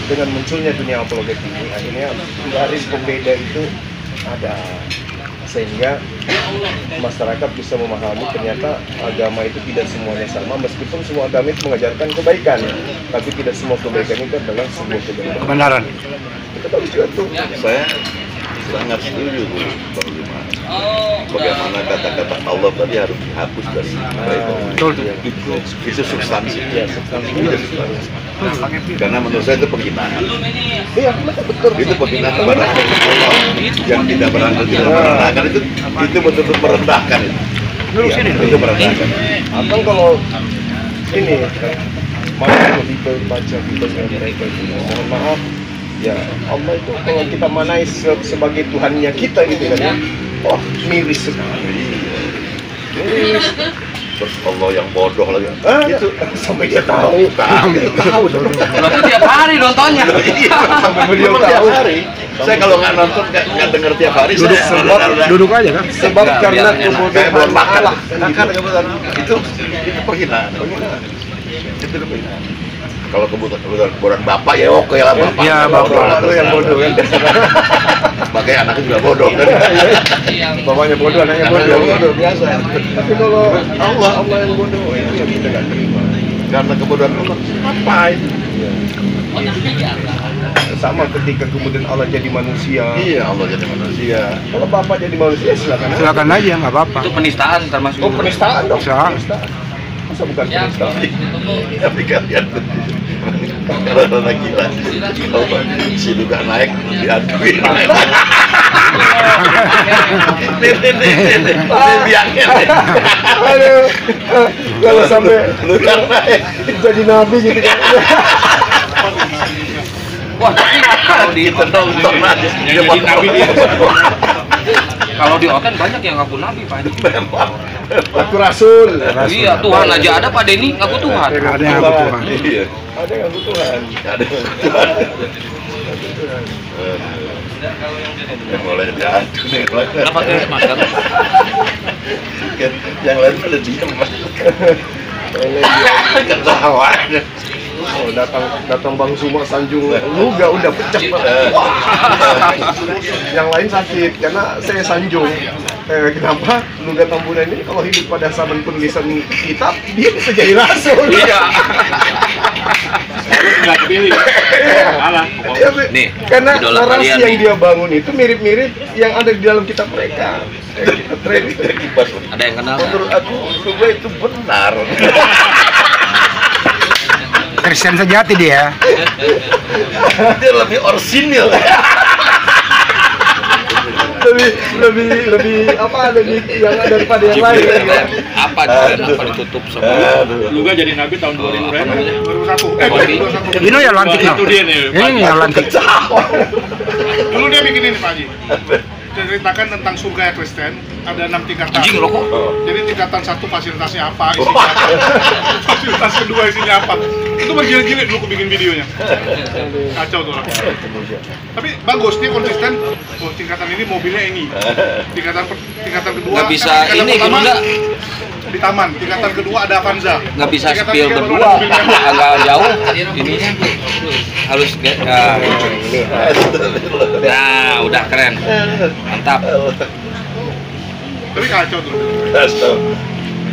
dengan munculnya dunia apologet ini akhirnya garis pembeda itu ada, sehingga masyarakat bisa memahami ternyata agama itu tidak semuanya sama, meskipun semua agama itu mengajarkan kebaikan, tapi tidak semua kebaikan itu adalah sebuah kebaikan. Kebenaran. Itu bagus juga tuh. Saya sangat setuju tuh Bang Dima. Bagaimana kata-kata Allah tadi harus dihapus dari Betul. itu substansi. Ya, substansi. Karena menurut saya itu penghinaan. Iya, betul. Itu penghinaan kepada Allah yang tidak merendahkan itu betul-betul merendahkan itu. Itu merendahkan. Atau kalau ini malah lebih baca videonya mereka itu, mohon maaf ya, Allah itu kalau kita manai sebagai Tuhannya kita gitu kan ya, oh miris sekali, miris. Terus Allah yang bodoh lagi. Itu sampai dia tahu, tahu dong. Berarti tiap hari nontonnya. Sampai beliau Memang tiap tahu. hari. Saya kalau nggak nonton nggak denger tiap hari. Duduk saya duduk aja kan. Sebab karena saya belum kebodohan makan. Allah. Makan kebetulan itu penghinaan. Itu penghinaan. Kalau kebutuhan bapak ya oke lah bapak. Iya, bapak. Itu yang bodoh kan. Sebagai anaknya juga bodoh kan. Bapaknya bodoh, anaknya bodoh biasa. Tapi kalau Allah yang bodoh, itu yang kita nggak terima. Karena kebodohan Allah ngapain? Sama ketika kemudian Allah jadi manusia. Iya, Allah jadi manusia. Kalau bapak jadi manusia silakan. Silakan aja, nggak apa-apa. Itu penistaan termasuk. Oh, penistaan dong. Bisa. Penistaan. Masa bukan penistaan? Tapi kalian kalau lagi gila, kalau si Duga naik diaduin. Nih, biangnya. Aduh, kalau sampai Duga naik. jadi nabi gitu kan. Wah, kalau di Tonton aja. Yang jadi nabi dia. kalau di Oten banyak yang ngaku nabi, Pak Haji. Aku rasul. Iya, Tuhan aja ada Pak Denny ngaku Tuhan. Ada yang aku Tuhan. Iya. Ada yang Tuhan. Ada Tuhan. Yang mulai diadu nih. Kenapa pakai masker? Yang lain pada diem mas. Ketawa. Oh, datang Bang Suma Sanjung, lu gak udah pecah Pak. Yang lain sakit karena saya sanjung. Kenapa? Luga Tambunan ini kalau hidup pada zaman penulisan kitab dia bisa jadi rasul. Iya. Nggak kepilih. Kalah. Nih, Karena idola narasi kalian yang nih. dia bangun itu mirip-mirip yang ada di dalam kitab mereka. Ada yang kenal nggak? Menurut aku Luga itu benar. Kristen sejati dia. Dia lebih orsinil. lebih apa lebih yang daripada yang lain ya. Apa ditutup sama? Luga jadi nabi tahun 2000 berapa? 2001. Ini yang lantik Itu dia nih. Ini yang lantik. Dulu dia bikin ini Pak Haji. Ceritakan tentang surga Kristen, ada 6 tingkatan. Anjing rokok. Jadi tingkatan 1 fasilitasnya apa, isinya apa. Fasilitas kedua isinya apa. Itu bergila-gila dulu aku bikin videonya. Kacau tuh orang. Tapi bagus, dia konsisten. Oh, tingkatan ini mobilnya ini. Tingkatan kedua. Nggak bisa tingkatan ini gitu pertama nggak? Di taman. Tingkatan kedua ada Avanza. Nggak bisa Tingkatan spill tiga baru berdua, ada mobilnya. agak jauh ininya. Harus nah, udah keren. Mantap. Tapi kacau tuh.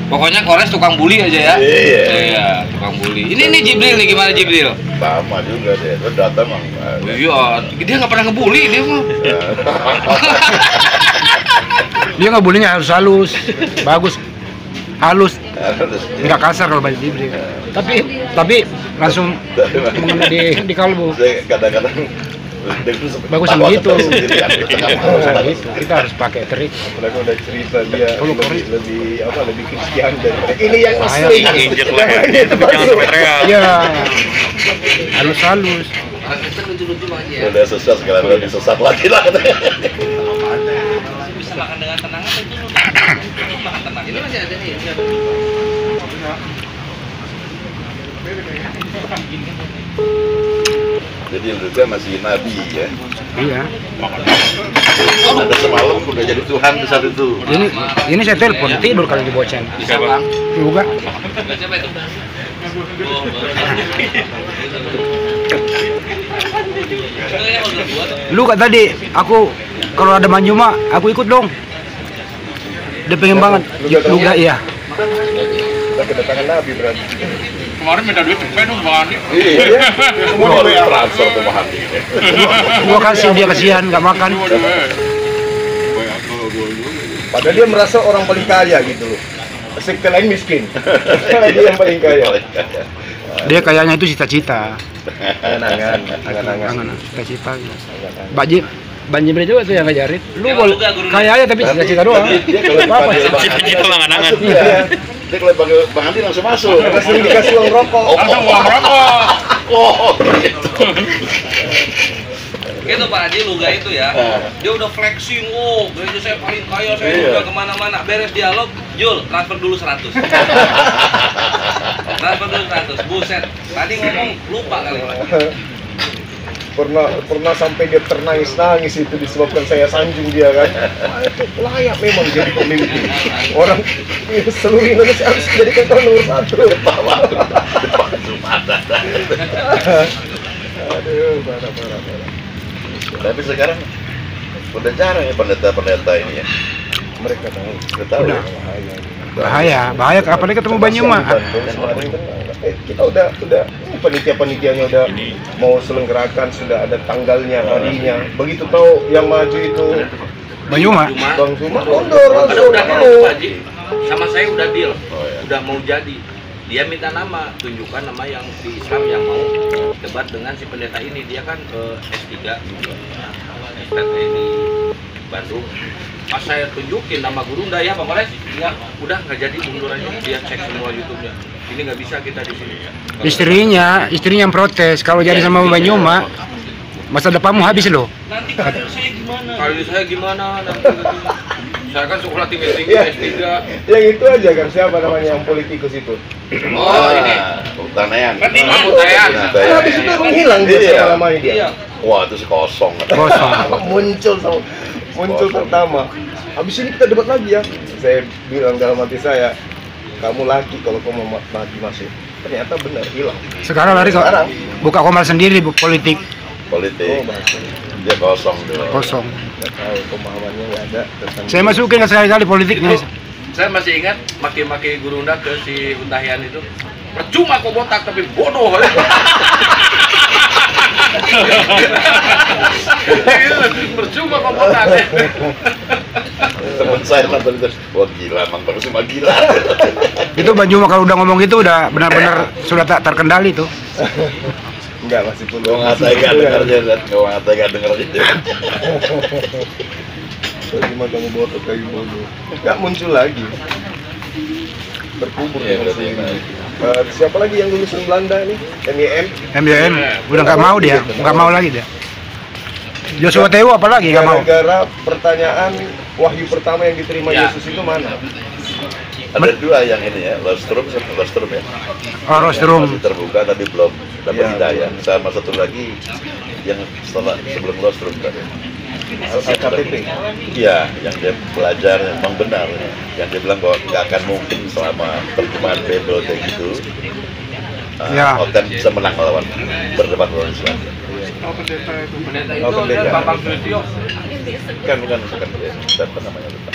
Pokoknya Kores tukang bully aja ya. Iya. Iya, tukang bully. Ini Jibril nih, gimana Jibril? Sama juga deh. Lo datang mang. Iya, dia nggak pernah ngebully dia mah. Dia nggak bulinya harus halus, bagus, halus, nggak kasar kalau Bang Jibril. Tapi langsung mengena di kalbu. Kadang-kadang Bagus yang gitu. Nah, gitu. Kita harus pakai trik. Apalagi udah cerita dia Kalau lebih Kristen daripada ini yang Saya asli. Injek leher. Jangan sampai teriak. Iya, halus-halus. udah sesat sekarang udah disesat lagi lah. Bisa makan dengan tenang atau itu makan tenang. Ini masih ada nih. Jadi juga masih nabi ya. Iya. Ada semalam udah jadi Tuhan di saat itu. Ini saya telepon tidur kali di bocah. Bisa bang. Juga. Siapa itu? Lu kan tadi aku kalau ada Manjuma aku ikut dong. Dia pengen banget. Juga iya. Kita kedatangan Nabi berarti. Kemarin minta duit cepet dong Bang Andi. Iya. Semua harus transfer ke Mahadi. Gua kasih dia kasihan nggak makan. Padahal dia merasa orang paling kaya gitu loh. Sekte lain miskin. Dia yang paling kaya. Dia kayaknya itu cita-cita. Angan-angan. Cita-cita. Bang Jibril juga tuh yang ngajarin. Lu Ya, boleh juga gurunya. kaya aja tapi cita-cita doang. Dia kalau Apa-apa. dipanggil Bang Andi Cita-cita angan-angan. masuk dia. Dia kalau dipanggil Bang Andi langsung masuk. Karena sering dikasih uang rokok. Langsung uang rokok. Oh, gitu. Gitu Pak Haji, Luga itu ya, dia udah flexing, oh gereja saya paling kaya, saya Iya. udah kemana-mana, beres dialog, Jul, transfer dulu 100. Transfer dulu 100, buset, tadi ngomong lupa kali. Pernah sampai dia ternangis-nangis itu disebabkan saya sanjung dia kan. Itu layak memang jadi pemimpin. Orang seluruh Indonesia harus dijadikan nomor 1. Sumatera. Aduh, parah. Tapi sekarang udah jarang ya pendeta-pendeta ini ya. Mereka tahu. Udah tahu Udah. ya. Bahaya apalagi ketemu Banyuma. Kita udah panitia-panitianya udah mau selenggarakan, sudah ada tanggalnya, harinya. Begitu tahu yang maju itu Banyuma. Bang Zuma mundur Ada langsung. udah deal Pak Haji. Sama saya udah deal. Oh, ya. Udah mau jadi. Dia minta nama, tunjukkan nama yang di Islam yang mau debat dengan si pendeta ini. Dia kan S3 STT di Bandung. Pas saya tunjukin nama guru, udah ya Bang Males, ya udah nggak jadi, mundur aja. Dia cek semua YouTube-nya. Ini nggak bisa kita di sini. Istrinya yang protes kalau jadi sama Banyuma, masa depanmu habis loh. Nanti karir saya gimana? Karir saya gimana? Nanti saya kan sekolah tinggi-tinggi Ya. S3. Yang itu aja kan, siapa namanya yang politikus itu? Oh, ini. Tanean. Tayan. Kan habis itu menghilang dia Iya. selama ini dia. Wah, itu sih kosong. Muncul pertama. Habis ini kita debat lagi ya. Saya bilang dalam hati saya, kamu laki kalau kamu mau mati masih. Ternyata benar hilang. Sekarang lari kok buka komal sendiri politik Politik. Bahasa Dia kosong tuh. kosong. nggak tahu pemahamannya nggak ada tentang. Saya masukin sekali-kali politiknya. Saya masih ingat maki-maki Guru Unda ke si Untahian itu. Percuma kok botak tapi bodoh. Percuma kok botak. Teman saya nonton itu, wah gila, Mang Bang Zuma gila. Itu Banyuma kalau udah ngomong gitu udah benar-benar sudah tak terkendali tuh. Enggak, masih pun. Gua nggak tega dengernya, gua nggak tega dengernya. Cuma kamu botak kayu bodoh. Nggak muncul lagi. Berkubur Iya, dengan berarti sendiri. Siapa lagi yang lulusan Belanda ini? MYM. MDM udah nggak mau dia, nggak mau lagi dia. Joshua Tewo apalagi nggak mau. Gara-gara pertanyaan wahyu pertama yang diterima Ya. Yesus itu mana? Ada dua yang ini ya, Lostrum ya. Oh, Rostrum. Masih terbuka tapi belum dapat Ya. hidayah. Sama satu lagi yang sebelum Lostrum tadi. KTP. Iya, yang dia belajar memang benar. Yang dia bilang bahwa nggak akan mungkin selama terjemahan Bible kayak gitu. Ya. Oten bisa menang lawan berdebat lawan Islam. Oh, pendeta itu. Pendeta Oh, itu pendeta. dia Bambang Surityo. Bukan apa namanya lupa.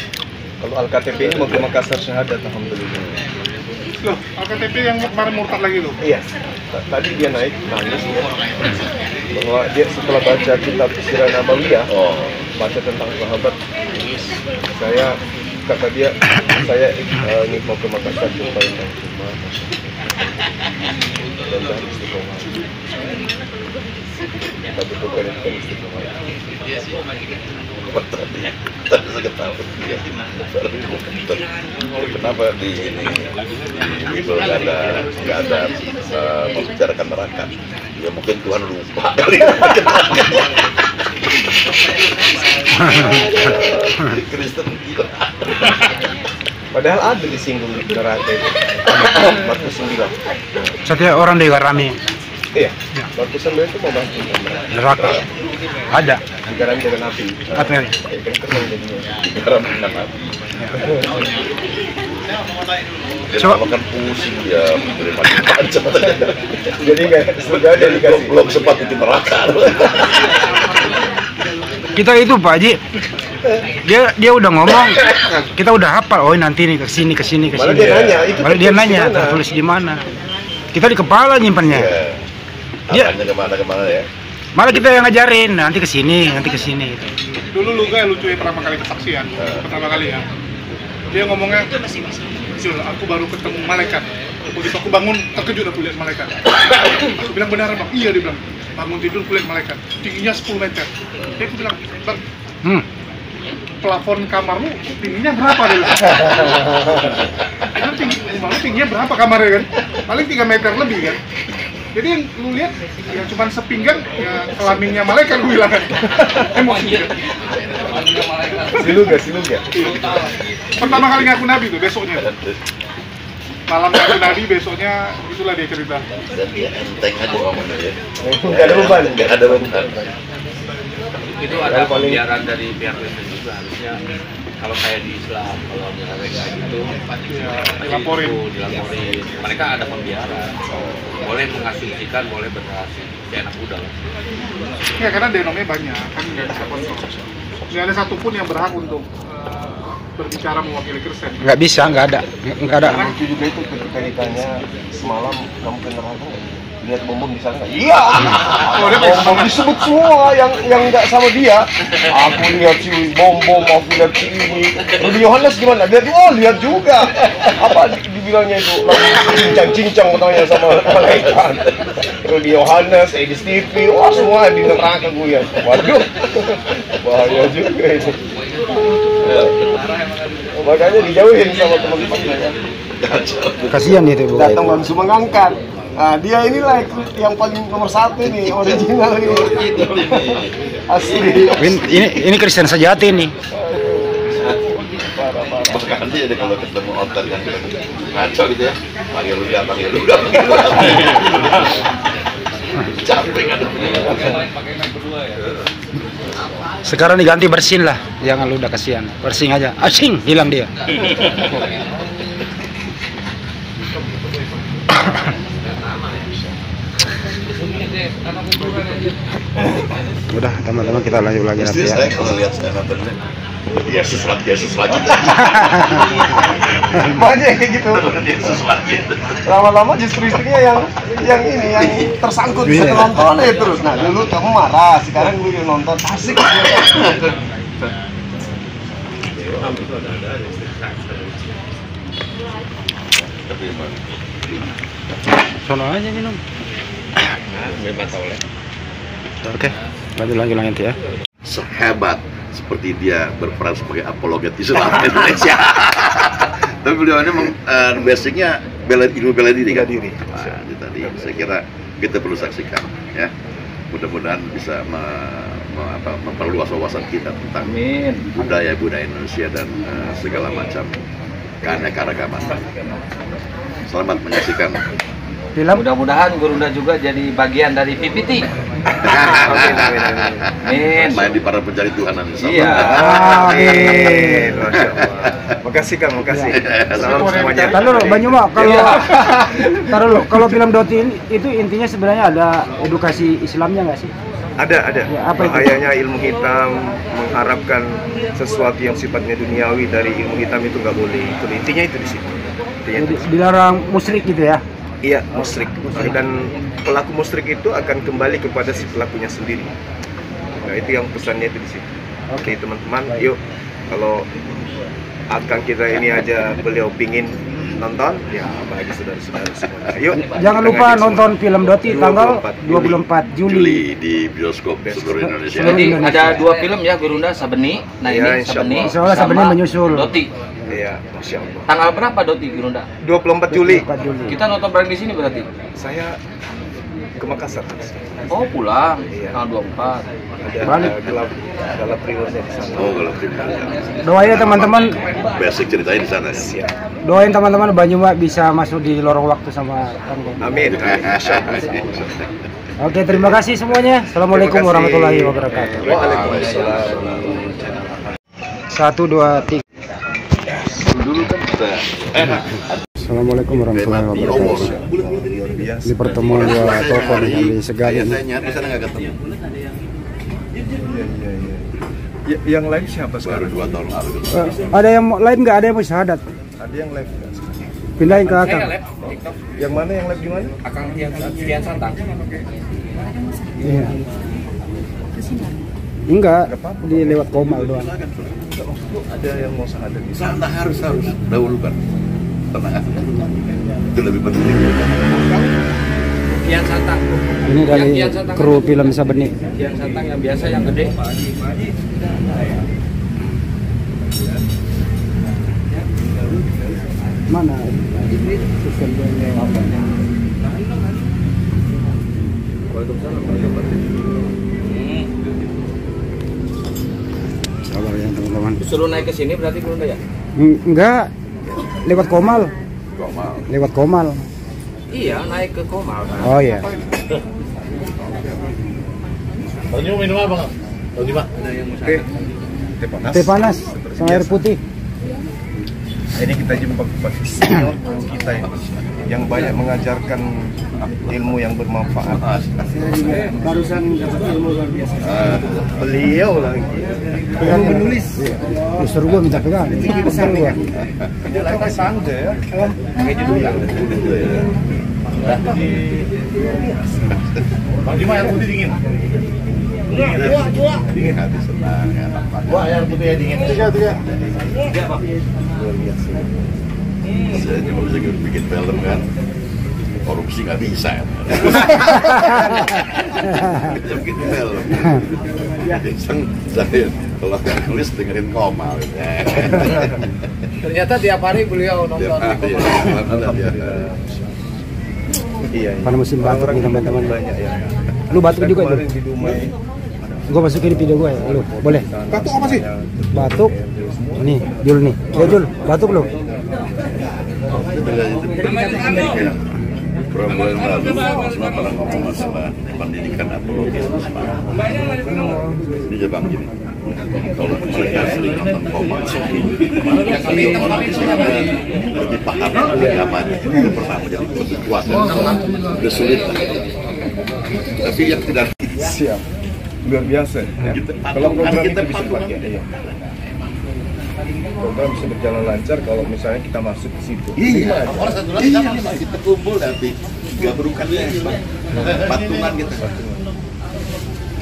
Kalau Al-KTP ini mau ke Makassar syahadat, alhamdulillah. Loh, KTP yang kemarin murtad lagi tuh. Iya. Tadi dia naik nangis ya. Bahwa dia setelah baca kitab Sirah Nabawiyah, Oh, baca tentang sahabat, kata dia, saya ingin mau ke Makassar jumpa yang cuma dan dari istiqomah. Tapi bukan istiqomah. tapi seketahui dia. Kenapa di Bible nggak ada membicarakan neraka? Ya mungkin Tuhan lupa kali. Di Kristen gila. Padahal ada disinggung di neraka itu. Markus 9. Setiap orang di Garami Iya. Markus 9 itu mau bantu neraka ada. negara dengan api. Apa ini? Kan keren jadinya. Garam dengan api. Dia Coba- makan pusing dia mikirin macam-macam. Jadi nggak surga aja dikasih. Belum sempat bikin neraka. Kita itu Pak Haji, dia udah ngomong, kita udah hafal. Oh nanti nih kesini. Malah dia nanya, itu Malah dia tertulis nanya, di mana? tertulis di mana. Kita di kepala nyimpannya. Ya. Arahnya kemana ya? Malah kita yang ngajarin, nanti kesini. Dulu lu gak lucu ya pertama kali kesaksian, pertama kali ya. Dia ngomongnya, Zul, aku baru ketemu malaikat. Begitu aku bangun, terkejut aku lihat malaikat. Aku bilang beneran bang, iya dia bilang. Bangun tidur aku lihat malaikat, tingginya 10 meter. Dia aku bilang, bang, plafon kamarmu tingginya berapa dia bilang? Emang tingginya berapa kamarnya kan? Paling 3 meter lebih kan? Jadi yang lu lihat ya cuma sepinggang ya kelaminnya malaikat gue bilang kan. Emosi. Siluga. Pertama kali ngaku nabi tuh besoknya. Malam ngaku nabi besoknya itulah dia cerita. Dan dia enteng aja ngomongnya ya. Nggak ada beban. Nggak ada beban. Itu ada pembiaran dari pihak Kristen juga harusnya kalau kayak di Islam, kalau misalnya kayak gitu, dilaporin. Mereka ada pembiaran, boleh mengasumsikan, boleh berhasil, kayak anak muda lah. Ya karena denomnya banyak, kan nggak bisa kontrol. Nggak ada satupun yang berhak untuk berbicara mewakili Kristen. Nggak bisa, nggak ada. Itu juga itu ketika ditanya semalam kamu kenal aku nggak? Lihat bom di sana nggak? Iya. Bom disebut semua yang nggak sama dia. Aku lihat si bom, aku lihat si ini. Rudy Yohanes gimana? Lihat juga. Apa dibilangnya itu? Cincang katanya sama malaikat. Rudy Yohanes, Edis TV, wah semua di neraka gue ya. Waduh, bahaya juga itu. Makanya dijauhin sama teman-temannya. Kasihan itu Bu. Datang langsung mengangkat. Nah, dia inilah yang paling nomor 1 nih, original ini. Asli. Ini Kristen sejati nih. Bahkan dia kalau ketemu otak yang ngaco gitu ya, panggil luda. Capek kan? Sekarang diganti bersin lah, jangan lu udah kasihan. Bersin aja, asing hilang dia. Udah teman-teman, kita lanjut lagi nanti ya. Saya kalau lihat saya nontonnya Yesus lagi. Banyak kayak gitu. Yesus lagi. Lama-lama justru istrinya yang tersangkut Iya. nontonnya terus. Nah dulu kamu marah, sekarang lu yang nonton asik. Sono aja minum. Oke, lanjut lagi nanti ya. Sehebat seperti dia berperan sebagai apologet Islam Indonesia. Tapi beliau ini basicnya ilmu bela diri kan? Nah, itu tadi saya kira kita perlu saksikan ya. Mudah-mudahan bisa memperluas wawasan kita tentang budaya Indonesia dan segala macam keanekaragaman. Selamat menyaksikan. Mudah-mudahan Gurunda juga jadi bagian dari PPT. Amin. Main di para pencari Tuhan nanti. Iya. Amin. Masya Allah. Makasih Kang, makasih. Salam semuanya. Taruh lo, Banyuma, kalau film Doti itu intinya sebenarnya ada edukasi Islamnya nggak sih? Ada. Ya, apa itu? Bahayanya ilmu hitam, mengharapkan sesuatu yang sifatnya duniawi dari ilmu hitam itu nggak boleh. Itu intinya itu di situ. Jadi, dilarang musyrik gitu ya? Iya, musyrik. Dan pelaku musyrik itu akan kembali kepada si pelakunya sendiri. Nah, itu yang pesannya itu di situ. Oke, teman-teman, yuk kalau akang kita ini aja beliau pingin nonton, ya bagi saudara-saudara semuanya. Yuk. Jangan lupa nonton film Doti tanggal 24 Juli di bioskop seluruh Indonesia. Jadi ada 2 film ya Gurunda, Sabeni. Nah Ya, ini Sabeni Insyaallah Sabeni menyusul. Doti. Iya, Masya Allah. Tanggal berapa Doti Gurunda? 24 Juli. 24 Juli. Kita nonton bareng di sini berarti. Saya ke Makassar. Oh pulang. Iya. Tanggal 24. Ada gelap priwasnya di sana. Oh, kalau film Doain ya teman-teman, basic ceritanya di sana ya. doain teman-teman Banyuma bisa masuk di lorong waktu sama Kang Gong. Amin. Masya Allah. Oke, terima kasih semuanya. Assalamualaikum Terima kasih. warahmatullahi wabarakatuh. Waalaikumsalam. 1, 2, 3. Dulu kan kita enak. Assalamualaikum warahmatullahi wabarakatuh. Di pertemuan dua tokoh nih yang di Segali. Saya nyari di sana nggak ketemu. Yang lain siapa Baru sekarang? 2 tahun lalu. Ada yang lain nggak? Ada yang mau syahadat? Ada yang live nggak sekarang? Pindahin ke Akang. Yang mana yang live di mana? Akang Kian Santang. Iya. Enggak, di lewat Komal doang. Ada yang mau syahadat di sana. Sana harus dahulukan. Tenang. Itu lebih penting. Kian Santang. Ini dari Kian Santang kru film Sabeni. Kian Santang yang biasa yang gede. Mana? Sistem apa? Sabar ya teman-teman. Suruh naik ke sini berarti Gurunda ya? Enggak, lewat Komal. Lewat Komal. Iya, naik ke Komal kan. Oh iya. Minum apa, Kang? Oke. Teh panas sama air putih. Ini kita jumpa kepada senior kita yang banyak mengajarkan ilmu yang bermanfaat. Saya juga barusan dapat ilmu luar biasa. Beliau lagi yang menulis. Justru gua minta pegang. Besar gua. Dia lagi santai ya. Kayak judulnya. Bang Jima air putih dingin. Dingin hati senang, enak banget. Wah, air putihnya dingin. Tiga. Luar biasa. Saya cuma bisa bikin film kan, korupsi nggak bisa. Bisa bikin film. Saya kalau nggak nulis dengerin Komal. Ternyata tiap hari beliau nonton. Iya. Pada musim batuk nih teman-teman. Banyak ya. Lu batuk juga tuh. Di Dumai. Gua masukin di video gua ya. Lu boleh. Batuk apa sih? Batuk. Nih, Jul nih. Ya Jul, batuk lu. Beberapa bulan lalu, semua pernah ngomong masalah pendidikan apologi. Ini Jepang gini. Kalau mereka sering nonton Komal, orang di sana lebih paham agamanya. Itu pertama, jadi lebih kuat. Udah sulit lah. Tapi yang tidak Siap. Luar biasa. Ya. Kalau program kita bisa dipakai. Iya. Program bisa berjalan lancar kalau misalnya kita masuk ke situ. Iya, kita kumpul nanti gabungkan lagi patungan kita.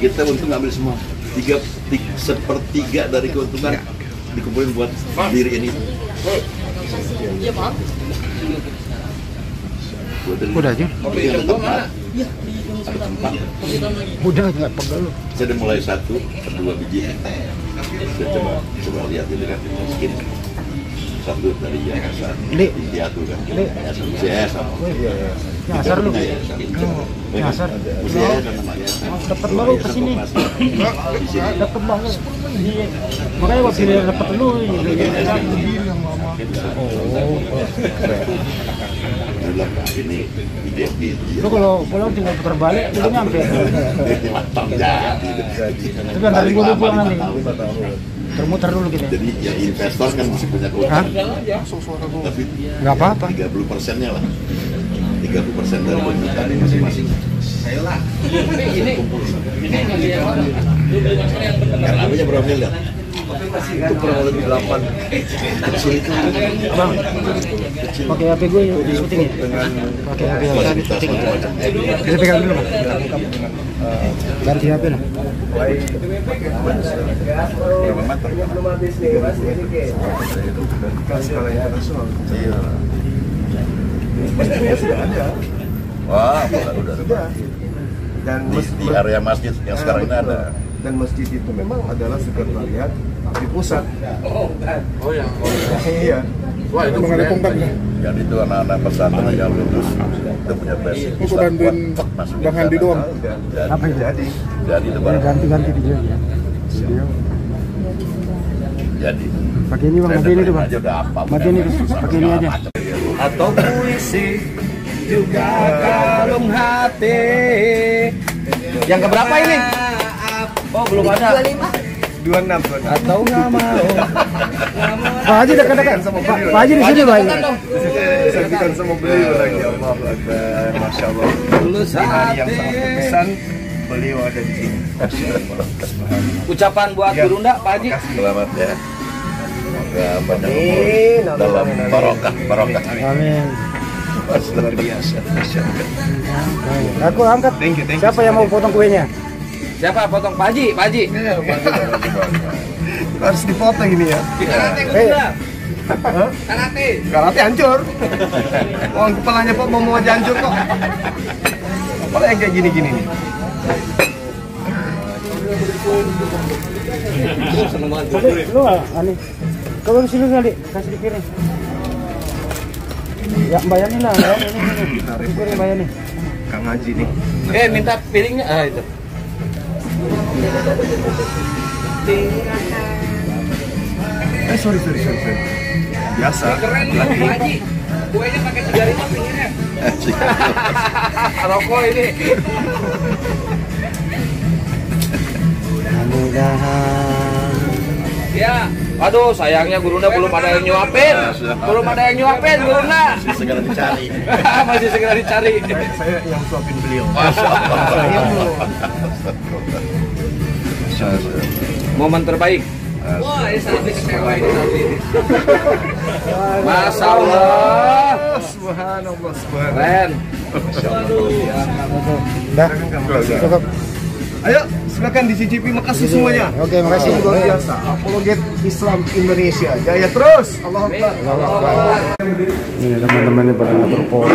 Kita untung ngambil semua. Sepertiga dari keuntungan dikumpulin buat diri ini. Iya, Pak. Udah aja. Ada tempat. Ada tempat. Udah enggak pegal lu. Saya udah mulai 1 per 2 biji. Saya coba lihat ini kan miskin. Satu dari yayasan Indiatu kan. Yayasan UCS sama. Nyasar lu. Nyasar. Dapat baru ke sini. Dapat banget. Makanya waktu dia dapat lu. Ini ide. Lu kalau pulang tinggal putar balik, udah nyampe. Matang jadi. Tapi antar gua dulu pulang nanti. Termuter dulu kita. Jadi ya investor kan masih punya keuntungan. Tapi Nggak apa-apa. 30%-nya lah. 30% dari keuntungan masing-masing. Karena habisnya berapa miliar? Itu kurang lebih 8 kecil itu. Bang, pakai HP gue ya, syuting ya? Pakai HP yang tadi Fasilitas syuting. macam-macam. Kita pegang dulu, Bang. Ganti HP lah. Berapa meter? Kan skala internasional. Iya. Masjidnya sudah ada. Wah, udah. Dan Di area masjid yang sekarang ini ada. Dan masjid itu memang adalah sekretariat di pusat. Oh ya. Iya. Wah, itu Emang ada kontak ya? Jadi itu anak-anak pesantren yang lulus itu punya basic Aku Islam bantuin kuat, masuk Bang Handi sana. doang. Apa itu? Jadi itu Ya, barang. ganti-ganti video ya. Video. Jadi. Pakai ini Bang, pakai ini tuh Bang. Aja udah apa? Pakai ini tuh, pakai ini aja. Atau puisi juga kalung hati. Yang keberapa ini? Oh, belum ada. 26. Atau nggak mau. Pak Haji dekat-dekat. Pak Haji di sini, Pak Haji. Disaksikan sama beliau lagi. Allahu Akbar. Masya Allah. Tulus Di hari yang sangat hati. berkesan, beliau ada di sini. Ucapan buat Gurunda, Pak Haji. Selamat ya. Semoga banyak Amin. umur dalam barokah. Amin. Luar biasa. Masya Allah. Aku angkat. Thank you. Siapa yang mau potong kuenya? Siapa potong? Pak Haji, Pak Haji. Harus dipotong ini ya. Karate Eh. Gurunda. Karate. Karate hancur. Wong kepalanya Pak mau aja hancur kok. Kepala yang kayak gini-gini nih. Tadi lu nggak aneh. Kalau di sini kali kasih dipiring. Ya bayangin lah, ini. Piring bayangin. Kang Haji nih. Minta piringnya. Ah, itu. Sorry. Biasa. Keren nih, Pak Haji. Kuenya pakai 3.5 pinggirnya. Rokok ini. Mudah-mudahan Ya, aduh sayangnya guruna belum ada yang nyuapin. Belum ada yang nyuapin guruna. Masih segera dicari. Masih segera dicari. Saya yang suapin beliau. Momen terbaik. Wah, ini sangat kecewa ini nanti. Masya Allah. Subhanallah, Keren. Dah, cukup. Ayo, silakan dicicipi. Makasih semuanya. Oke, makasih. Luar biasa. Apologet Islam Indonesia. Jaya terus. Allahu Akbar. Ini teman-teman yang pada berfoto.